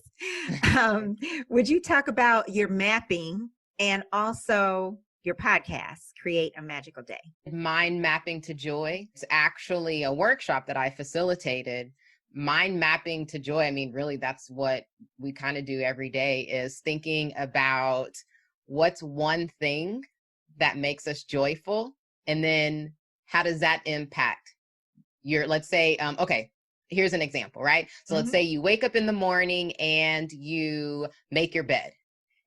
[SPEAKER 2] Would you talk about your mapping and also your podcast, Create a Magical Day?
[SPEAKER 1] Mind mapping to joy. It's actually a workshop that I facilitated. Mind mapping to joy. I mean, really, that's what we kind of do every day, is thinking about what's one thing that makes us joyful. And then how does that impact let's say, okay, here's an example, right? So let's say you wake up in the morning and you make your bed.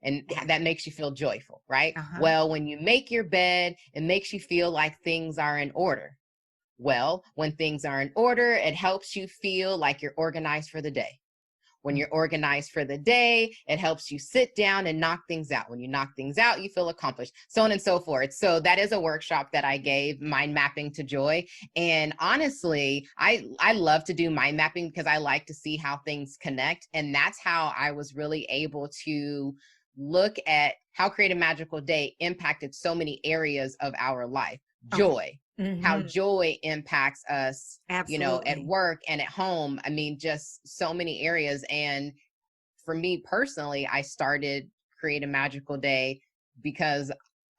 [SPEAKER 1] And that makes you feel joyful, right? Well, when you make your bed, it makes you feel like things are in order. Well, when things are in order, it helps you feel like you're organized for the day. When you're organized for the day, it helps you sit down and knock things out. When you knock things out, you feel accomplished, so on and so forth. So that is a workshop that I gave, Mind Mapping to Joy. And honestly, I love to do mind mapping because I like to see how things connect. And that's how I was really able to look at how Create a Magical Day impacted so many areas of our life. Joy. How joy impacts us, at work and at home. I mean, just so many areas. And for me personally, I started Create a Magical Day because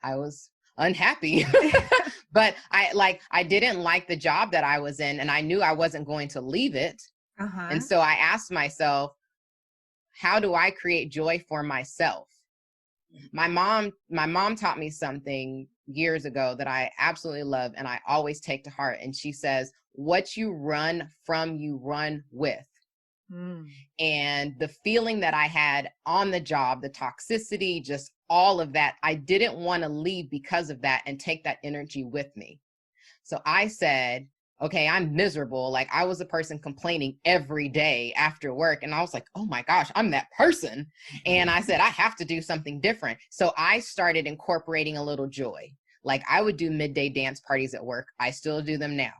[SPEAKER 1] I was unhappy, but I didn't like the job that I was in, and I knew I wasn't going to leave it. And so I asked myself, how do I create joy for myself? My mom taught me something years ago that I absolutely love and I always take to heart. And she says, what you run from, you run with. And the feeling that I had on the job, the toxicity, just all of that, I didn't want to leave because of that and take that energy with me. So I said, okay, I'm miserable. Like, I was a person complaining every day after work. And I was like, oh my gosh, I'm that person. And I said, I have to do something different. So I started incorporating a little joy. Like, I would do midday dance parties at work. I still do them now.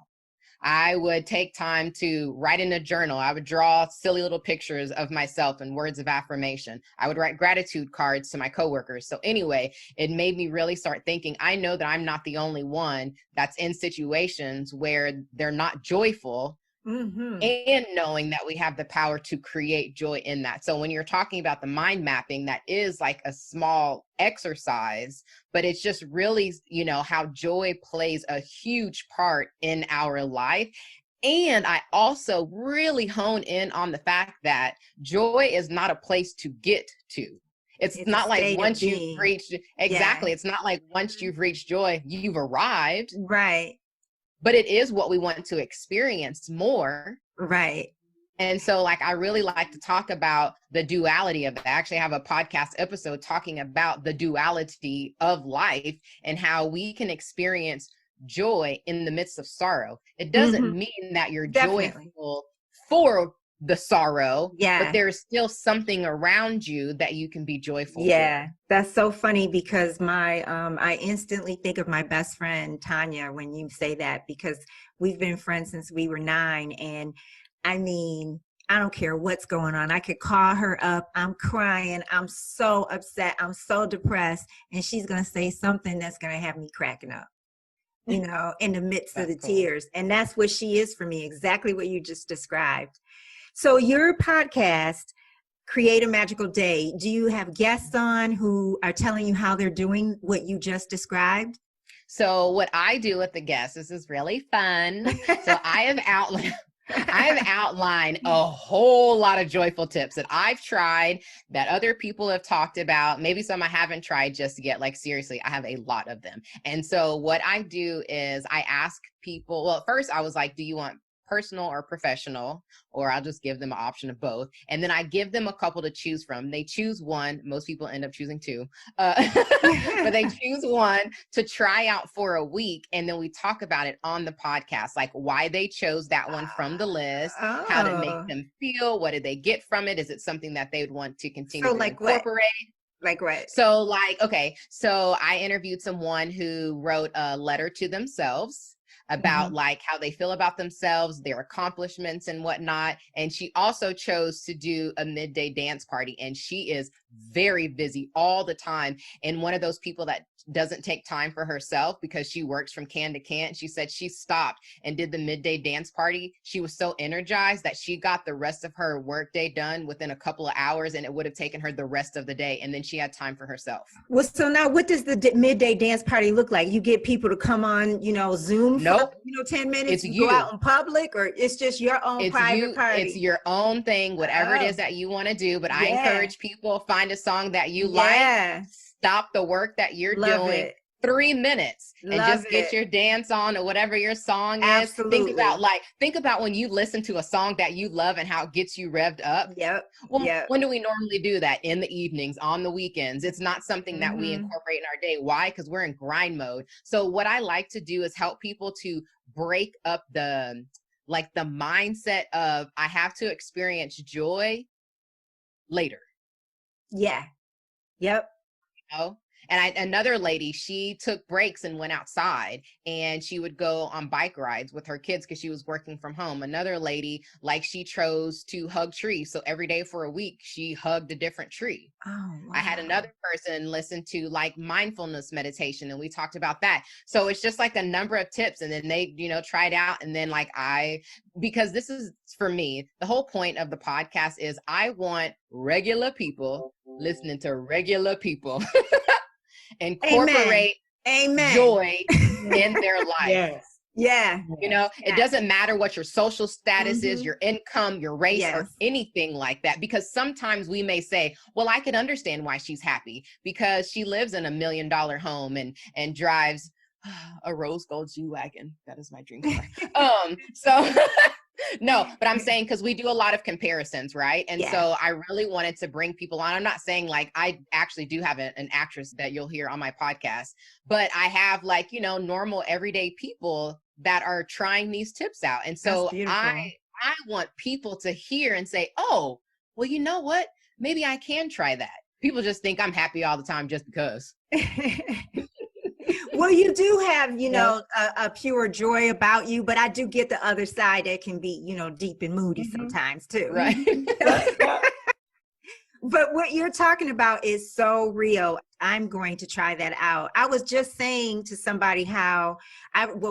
[SPEAKER 1] I would take time to write in a journal. I would draw silly little pictures of myself and words of affirmation. I would write gratitude cards to my coworkers. So anyway, it made me really start thinking, I know that I'm not the only one that's in situations where they're not joyful. And knowing that we have the power to create joy in that. So when you're talking about the mind mapping, that is like a small exercise, but it's just really, how joy plays a huge part in our life. And I also really hone in on the fact that joy is not a place to get to. It's not like once you've reached, exactly. It's not like once you've reached joy, you've arrived.
[SPEAKER 2] Right.
[SPEAKER 1] But it is what we want to experience more.
[SPEAKER 2] Right.
[SPEAKER 1] And so I really like to talk about the duality of it. I actually have a podcast episode talking about the duality of life and how we can experience joy in the midst of sorrow. It doesn't mean that you're joyful for the sorrow, but there's still something around you that you can be joyful for.
[SPEAKER 2] That's so funny because I instantly think of my best friend Tanya when you say that, because we've been friends since we were 9, and I mean, I don't care what's going on. I could call her up. I'm crying. I'm so upset. I'm so depressed. And she's going to say something that's going to have me cracking up, in the midst of the tears. And that's what she is for me. Exactly what you just described. So your podcast, Create a Magical Day, do you have guests on who are telling you how they're doing what you just described?
[SPEAKER 1] So what I do with the guests, this is really fun. So I have outlined a whole lot of joyful tips that I've tried, that other people have talked about. Maybe some I haven't tried just yet. Like, seriously, I have a lot of them. And so what I do is I ask people, well, first I was like, do you want personal or professional? Or I'll just give them an option of both. And then I give them a couple to choose from. They choose one. Most people end up choosing 2. But they choose one to try out for a week. And then we talk about it on the podcast, like why they chose that one from the list, how to make them feel, what did they get from it? Is it something that they would want to continue to incorporate?
[SPEAKER 2] Like what?
[SPEAKER 1] So okay. So I interviewed someone who wrote a letter to themselves about how they feel about themselves, their accomplishments and whatnot. And she also chose to do a midday dance party, and she is very busy all the time, and one of those people that doesn't take time for herself because she works from can to can. She said she stopped and did the midday dance party. She was so energized that she got the rest of her workday done within a couple of hours, and it would have taken her the rest of the day, and then she had time for herself.
[SPEAKER 2] Well, so now what does the midday dance party look like? You get people to come on, Zoom
[SPEAKER 1] Nope.
[SPEAKER 2] for 10 minutes,
[SPEAKER 1] It's
[SPEAKER 2] you
[SPEAKER 1] you.
[SPEAKER 2] go out in public, or it's just your own private party?
[SPEAKER 1] It's your own thing, whatever it is that you want to do. But I encourage people, find a song that you like, stop the work that you're doing, 3 minutes, and just get your dance on, or whatever your song is. Think about when you listen to a song that you love and how it gets you revved up. When do we normally do that? In the evenings, on the weekends. It's not something that we incorporate in our day. Why? Because we're in grind mode. So what I like to do is help people to break up the mindset of, I have to experience joy later.
[SPEAKER 2] Yeah. Yep.
[SPEAKER 1] And another lady, she took breaks and went outside, and she would go on bike rides with her kids because she was working from home. Another lady, she chose to hug trees. So every day for a week, she hugged a different tree.
[SPEAKER 2] Oh, wow.
[SPEAKER 1] I had another person listen to mindfulness meditation, and we talked about that. So it's just a number of tips, and then they, try it out. And then because this is, for me, the whole point of the podcast is I want regular people listening to regular people. Incorporate joy in their life.
[SPEAKER 3] Yes.
[SPEAKER 2] Yeah.
[SPEAKER 1] It doesn't matter what your social status is, your income, your race, or anything like that. Because sometimes we may say, well, I can understand why she's happy because she lives in $1 million home and drives a rose gold G-Wagon. That is my dream car. So no, but I'm saying, because we do a lot of comparisons, right? And so I really wanted to bring people on. I'm not saying I actually do have an actress that you'll hear on my podcast, but I have normal everyday people that are trying these tips out. And so I want people to hear and say, oh, well, you know what? Maybe I can try that. People just think I'm happy all the time just because.
[SPEAKER 2] Well, you do have, a pure joy about you, but I do get the other side that can be, deep and moody sometimes too.
[SPEAKER 1] Right.
[SPEAKER 2] But what you're talking about is so real. I'm going to try that out. I was just saying to somebody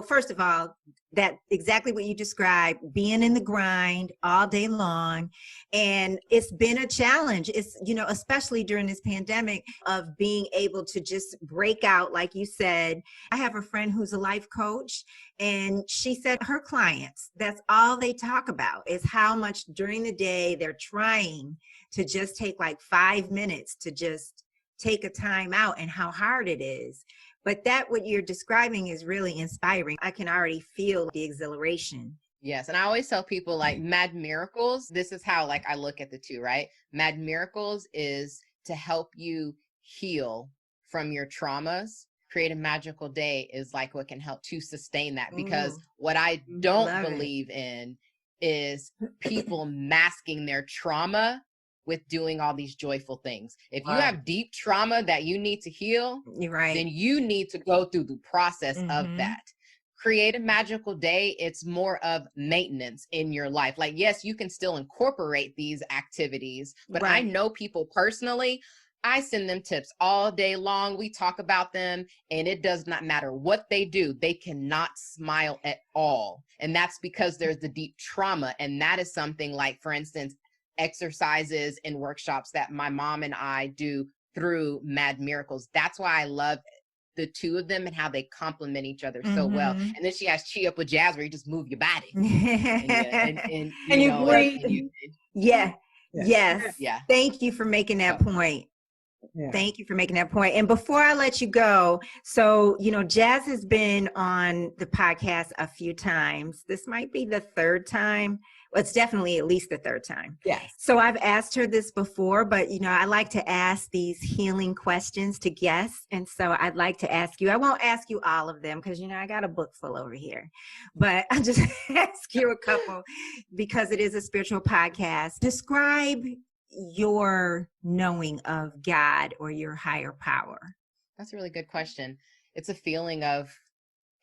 [SPEAKER 2] first of all, that exactly what you described, being in the grind all day long. And it's been a challenge. It's, especially during this pandemic, of being able to just break out, like you said. I have a friend who's a life coach, and she said her clients, that's all they talk about is how much during the day they're trying to just take 5 minutes to just take a time out, and how hard it is. But what you're describing is really inspiring. I can already feel the exhilaration.
[SPEAKER 1] Yes. And I always tell people Mad Miracles, this is how I look at the two, right? Mad Miracles is to help you heal from your traumas. Create a Magical Day is what can help to sustain that, because what I don't believe in is people masking their trauma with doing all these joyful things. If you have deep trauma that you need to heal, then you need to go through the process of that. Create a Magical Day, it's more of maintenance in your life. Yes, you can still incorporate these activities, but I know people personally, I send them tips all day long. We talk about them, and it does not matter what they do. They cannot smile at all. And that's because there's the deep trauma. And that is something for instance, exercises and workshops that my mom and I do through Mad Miracles. That's why I love the two of them and how they complement each other so well. And then she has Chi Up with Jazz, where you just move your body and you breathe.
[SPEAKER 2] Yes. Thank you for making that point.
[SPEAKER 3] Yeah.
[SPEAKER 2] Thank you for making that point. And before I let you go, so, Jazz has been on the podcast a few times. This might be the third time. Well, it's definitely at least the third time.
[SPEAKER 3] Yes.
[SPEAKER 2] So I've asked her this before, but, I like to ask these healing questions to guests. And so I'd like to ask you, I won't ask you all of them because, I got a book full over here, but I'll just ask you a couple because it is a spiritual podcast. Describe your knowing of God or your higher power.
[SPEAKER 1] That's a really good question. It's a feeling of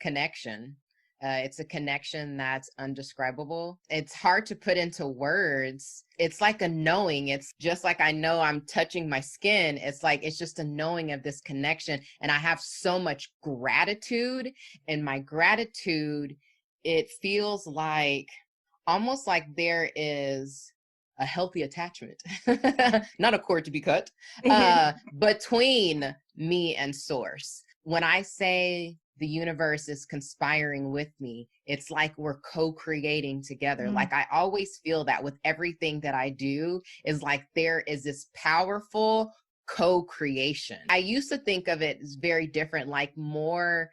[SPEAKER 1] connection. It's a connection that's undescribable. It's hard to put into words. It's like a knowing. It's just like I know I'm touching my skin. It's like, it's just a knowing of this connection. And I have so much gratitude. And my gratitude, it feels like almost like there is a healthy attachment, not a cord to be cut, between me and source. When I say the universe is conspiring with me, it's like we're co-creating together. Like I always feel that with everything that I do, is like there is this powerful co-creation. I used to think of it as very different, like more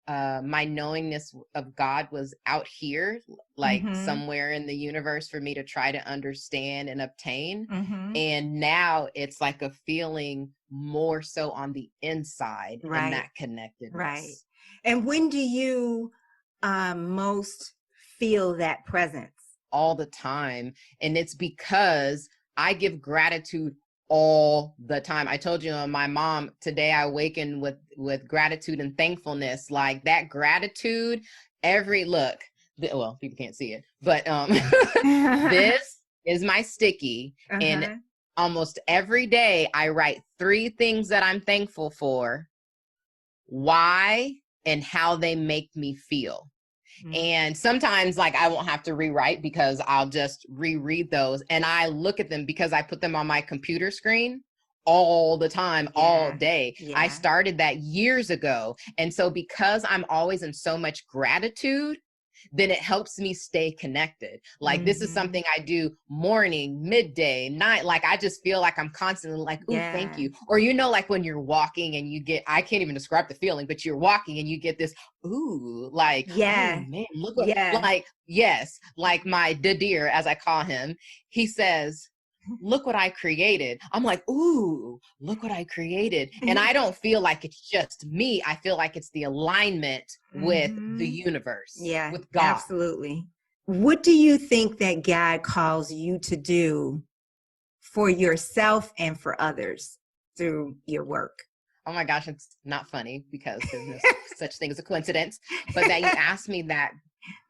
[SPEAKER 1] my knowingness of God was out here, like somewhere in the universe for me to try to understand and obtain. And now it's like a feeling more so on the inside and that connectedness.
[SPEAKER 2] Right. And when do you most feel that presence?
[SPEAKER 1] All the time. And it's because I give gratitude all the time. I told you, my mom, today I awakened with gratitude and thankfulness. Like that gratitude, well, people can't see it, but this is my sticky. And almost every day I write 3 things that I'm thankful for, why, and how they make me feel. And sometimes like I won't have to rewrite because I'll just reread those, and I look at them because I put them on my computer screen all the time, all day. I started that years ago. And so because I'm always in so much gratitude, then it helps me stay connected. Like this is something I do morning, midday, night. Like I just feel like I'm constantly like, ooh, thank you. Or, you know, like when you're walking and you get, I can't even describe the feeling, but you're walking and you get this, ooh, like, oh man, look what, like, like my Dadir, as I call him, he says, look what I created. I'm like, ooh, look what I created. And I don't feel like it's just me. I feel like it's the alignment with the universe, with God.
[SPEAKER 2] Absolutely. What do you think that God calls you to do for yourself and for others through your work?
[SPEAKER 1] Oh my gosh, it's not funny because there's no such thing as a coincidence, but that you asked me that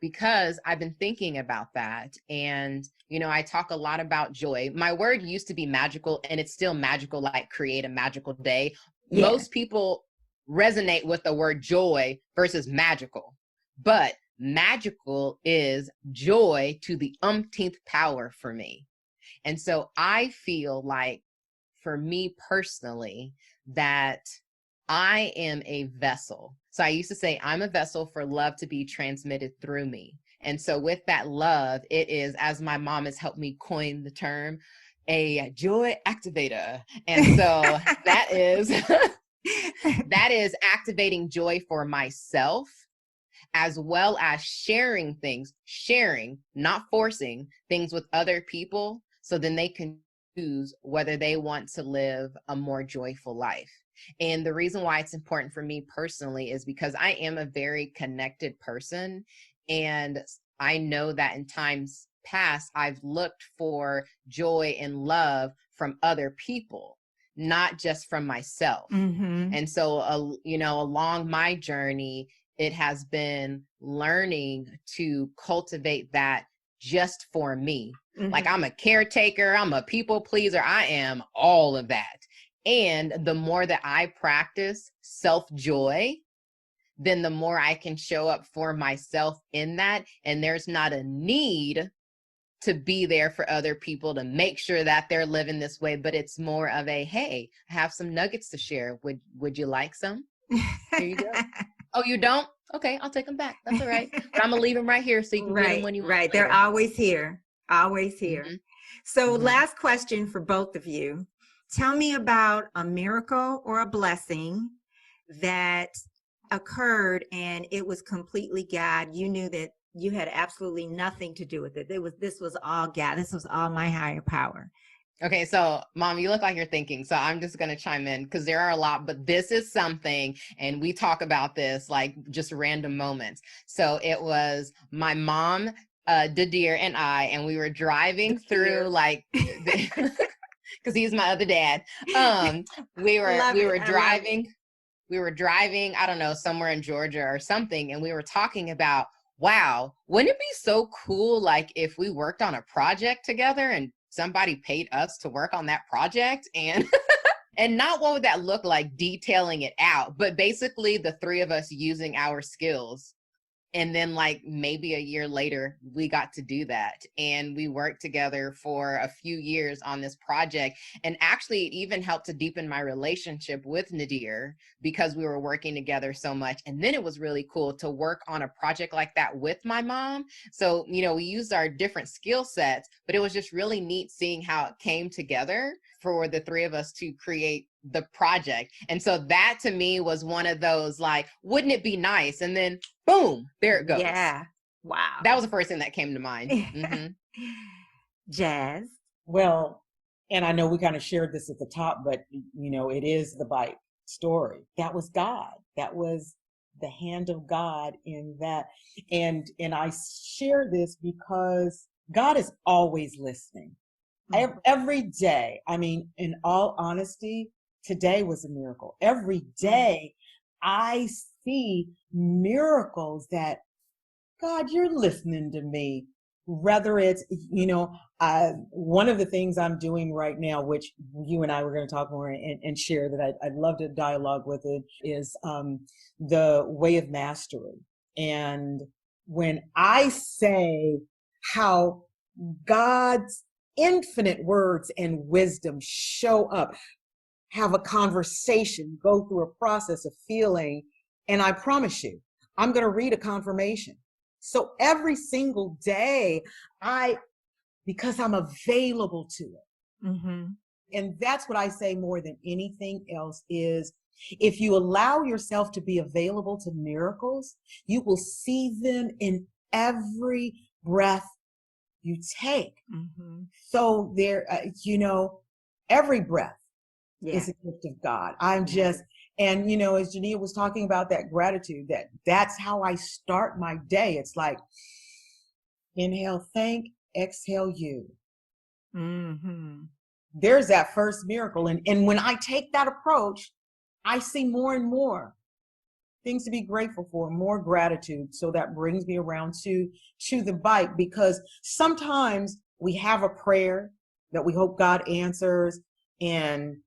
[SPEAKER 1] because I've been thinking about that. And, you know, I talk a lot about joy. My word used to be magical, and it's still magical, like create a magical day. Most people resonate with the word joy versus magical, but magical is joy to the umpteenth power for me. And so I feel like for me personally, that I am a vessel. So I used to say I'm a vessel for love to be transmitted through me. And so with that love, it is, as my mom has helped me coin the term, a joy activator. And so that is that is activating joy for myself, as well as sharing things, not forcing things with other people, so then they can choose whether they want to live a more joyful life. And the reason why it's important for me personally is because I am a very connected person. And I know that in times past, I've looked for joy and love from other people, not just from myself. And so, you know, along my journey, it has been learning to cultivate that just for me. Like I'm a caretaker, I'm a people pleaser, I am all of that. And the more that I practice self-joy, then the more I can show up for myself in that. And there's not a need to be there for other people to make sure that they're living this way, but it's more of a, hey, I have some nuggets to share. Would you like some? Here you go. Oh, you don't? Okay, I'll take them back. That's all right. But I'm gonna leave them right here so you can get them when you want.
[SPEAKER 2] Right, they're always here. Always here. So last question for both of you. Tell me about a miracle or a blessing that occurred and it was completely God. You knew that you had absolutely nothing to do with it. This was all God. This was all my higher power.
[SPEAKER 1] Okay, so Mom, you look like you're thinking, so I'm just going to chime in because there are a lot, but this is something, and we talk about this like just random moments. So it was my mom, Dadir, and I, and we were driving through like, because he's my other dad. We were driving, I don't know, somewhere in Georgia or something, and we were talking about wow, wouldn't it be so cool, like, if we worked on a project together and somebody paid us to work on that project? And and not what would that look like detailing it out, but basically the three of us using our skills. And then, like, maybe a year later, we got to do that. And we worked together for a few years on this project. And actually, it even helped to deepen my relationship with Nadir because we were working together so much. And then it was really cool to work on a project like that with my mom. So, you know, we used our different skill sets, but it was just really neat seeing how it came together for the three of us to create the project. And so that to me was one of those, like, wouldn't it be nice? And then boom, there it goes.
[SPEAKER 2] Yeah. Wow.
[SPEAKER 1] That was the first thing that came to mind.
[SPEAKER 2] Jaaz.
[SPEAKER 3] Well, and I know we kind of shared this at the top, but you know, it is the bike story. That was God. That was the hand of God in that. And I share this because God is always listening. Every day. I mean, in all honesty, today was a miracle. Every day I see miracles that, God, you're listening to me. Whether it's, you know, one of the things I'm doing right now, which you and I were going to talk more and share that I'd love to dialogue with it, is the way of mastery. And when I say how God's infinite words and wisdom show up, have a conversation, go through a process of feeling, and I promise you, I'm going to read a confirmation. So every single day, because I'm available to it.
[SPEAKER 2] Mm-hmm.
[SPEAKER 3] And that's what I say more than anything else is, if you allow yourself to be available to miracles, you will see them in every breath you take.
[SPEAKER 2] Mm-hmm.
[SPEAKER 3] So there, you know, every breath is a gift of God. I'm just, and you know, as Genia was talking about that gratitude, that's how I start my day. It's like, inhale, thank, exhale, you.
[SPEAKER 2] Mm-hmm.
[SPEAKER 3] There's that first miracle. And when I take that approach, I see more and more things to be grateful for, more gratitude. So that brings me around to the bike, because sometimes we have a prayer that we hope God answers and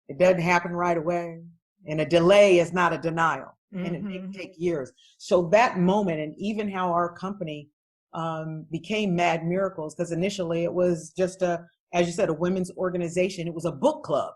[SPEAKER 3] it doesn't happen right away. And a delay is not a denial. Mm-hmm. And it may take years. So that moment, and even how our company became Mad Miracles, because initially it was just as you said, a women's organization. It was a book club.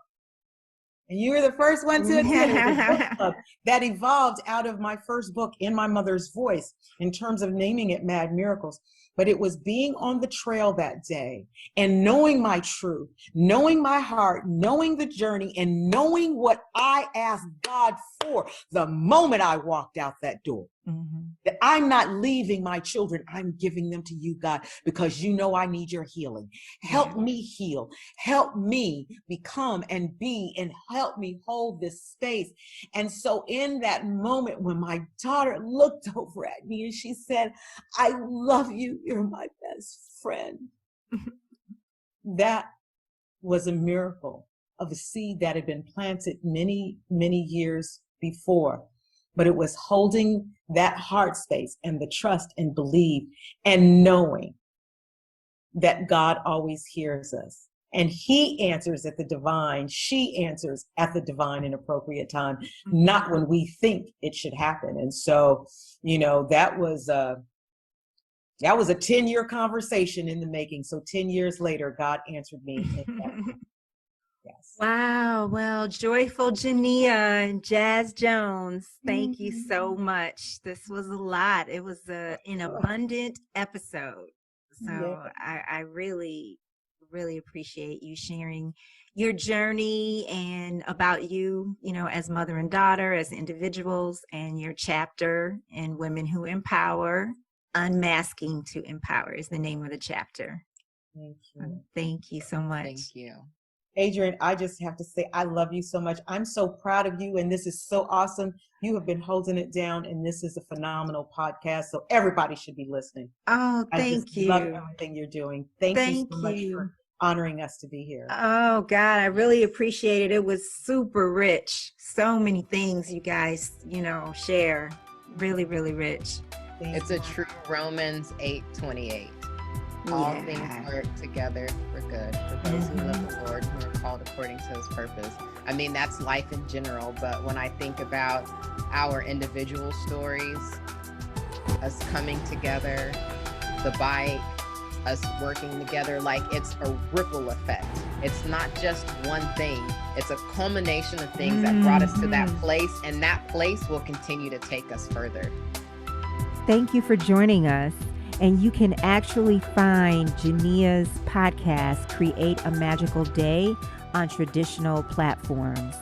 [SPEAKER 3] And you were the first one to admit it. It was a book club that evolved out of my first book, In My Mother's Voice, in terms of naming it Mad Miracles. But it was being on the trail that day and knowing my truth, knowing my heart, knowing the journey, and knowing what I asked God for the moment I walked out that door. Mm-hmm. That I'm not leaving my children. I'm giving them to you, God, because you know I need your healing. Help me heal. Help me become and be, and help me hold this space. And so in that moment when my daughter looked over at me and she said, I love you. You're my best friend. That was a miracle of a seed that had been planted many, many years before. But it was holding that heart space and the trust and belief and knowing that God always hears us. And he answers at the divine, she answers at the divine and appropriate time, not when we think it should happen. And so, you know, that was a 10-year conversation in the making. So 10 years later, God answered me. Yes.
[SPEAKER 2] Wow. Well, Joyful Genia and Jaaz Jones, thank you so much. This was a lot. It was an abundant episode. So I really, really appreciate you sharing your journey and about you, you know, as mother and daughter, as individuals, and your chapter in Women Who Empower. Unmasking to Empower is the name of the chapter.
[SPEAKER 3] Thank you.
[SPEAKER 2] Thank you so much.
[SPEAKER 1] Thank you.
[SPEAKER 3] Adrienne, I just have to say, I love you so much. I'm so proud of you, and this is so awesome. You have been holding it down, and this is a phenomenal podcast, so everybody should be listening.
[SPEAKER 2] Oh, thank you.
[SPEAKER 3] I love everything you're doing. Thank you so much for honoring us to be here.
[SPEAKER 2] Oh, God, I really appreciate it. It was super rich. So many things you guys, you know, share. Really, really rich.
[SPEAKER 1] It's a true Romans 8:28. All things work together for good for those who love the Lord, who are called according to his purpose. I mean, that's life in general, but when I think about our individual stories, us coming together, the bike, us working together, like it's a ripple effect. It's not just one thing. It's a culmination of things that brought us to that place, and that place will continue to take us further.
[SPEAKER 4] Thank you for joining us. And you can actually find Genia's podcast, Create a Magical Day, on traditional platforms.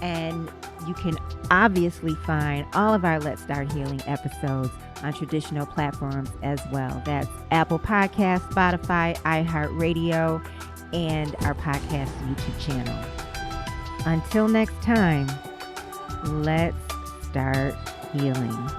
[SPEAKER 4] And you can obviously find all of our Let's Start Healing episodes on traditional platforms as well. That's Apple Podcasts, Spotify, iHeartRadio, and our podcast YouTube channel. Until next time, let's start healing.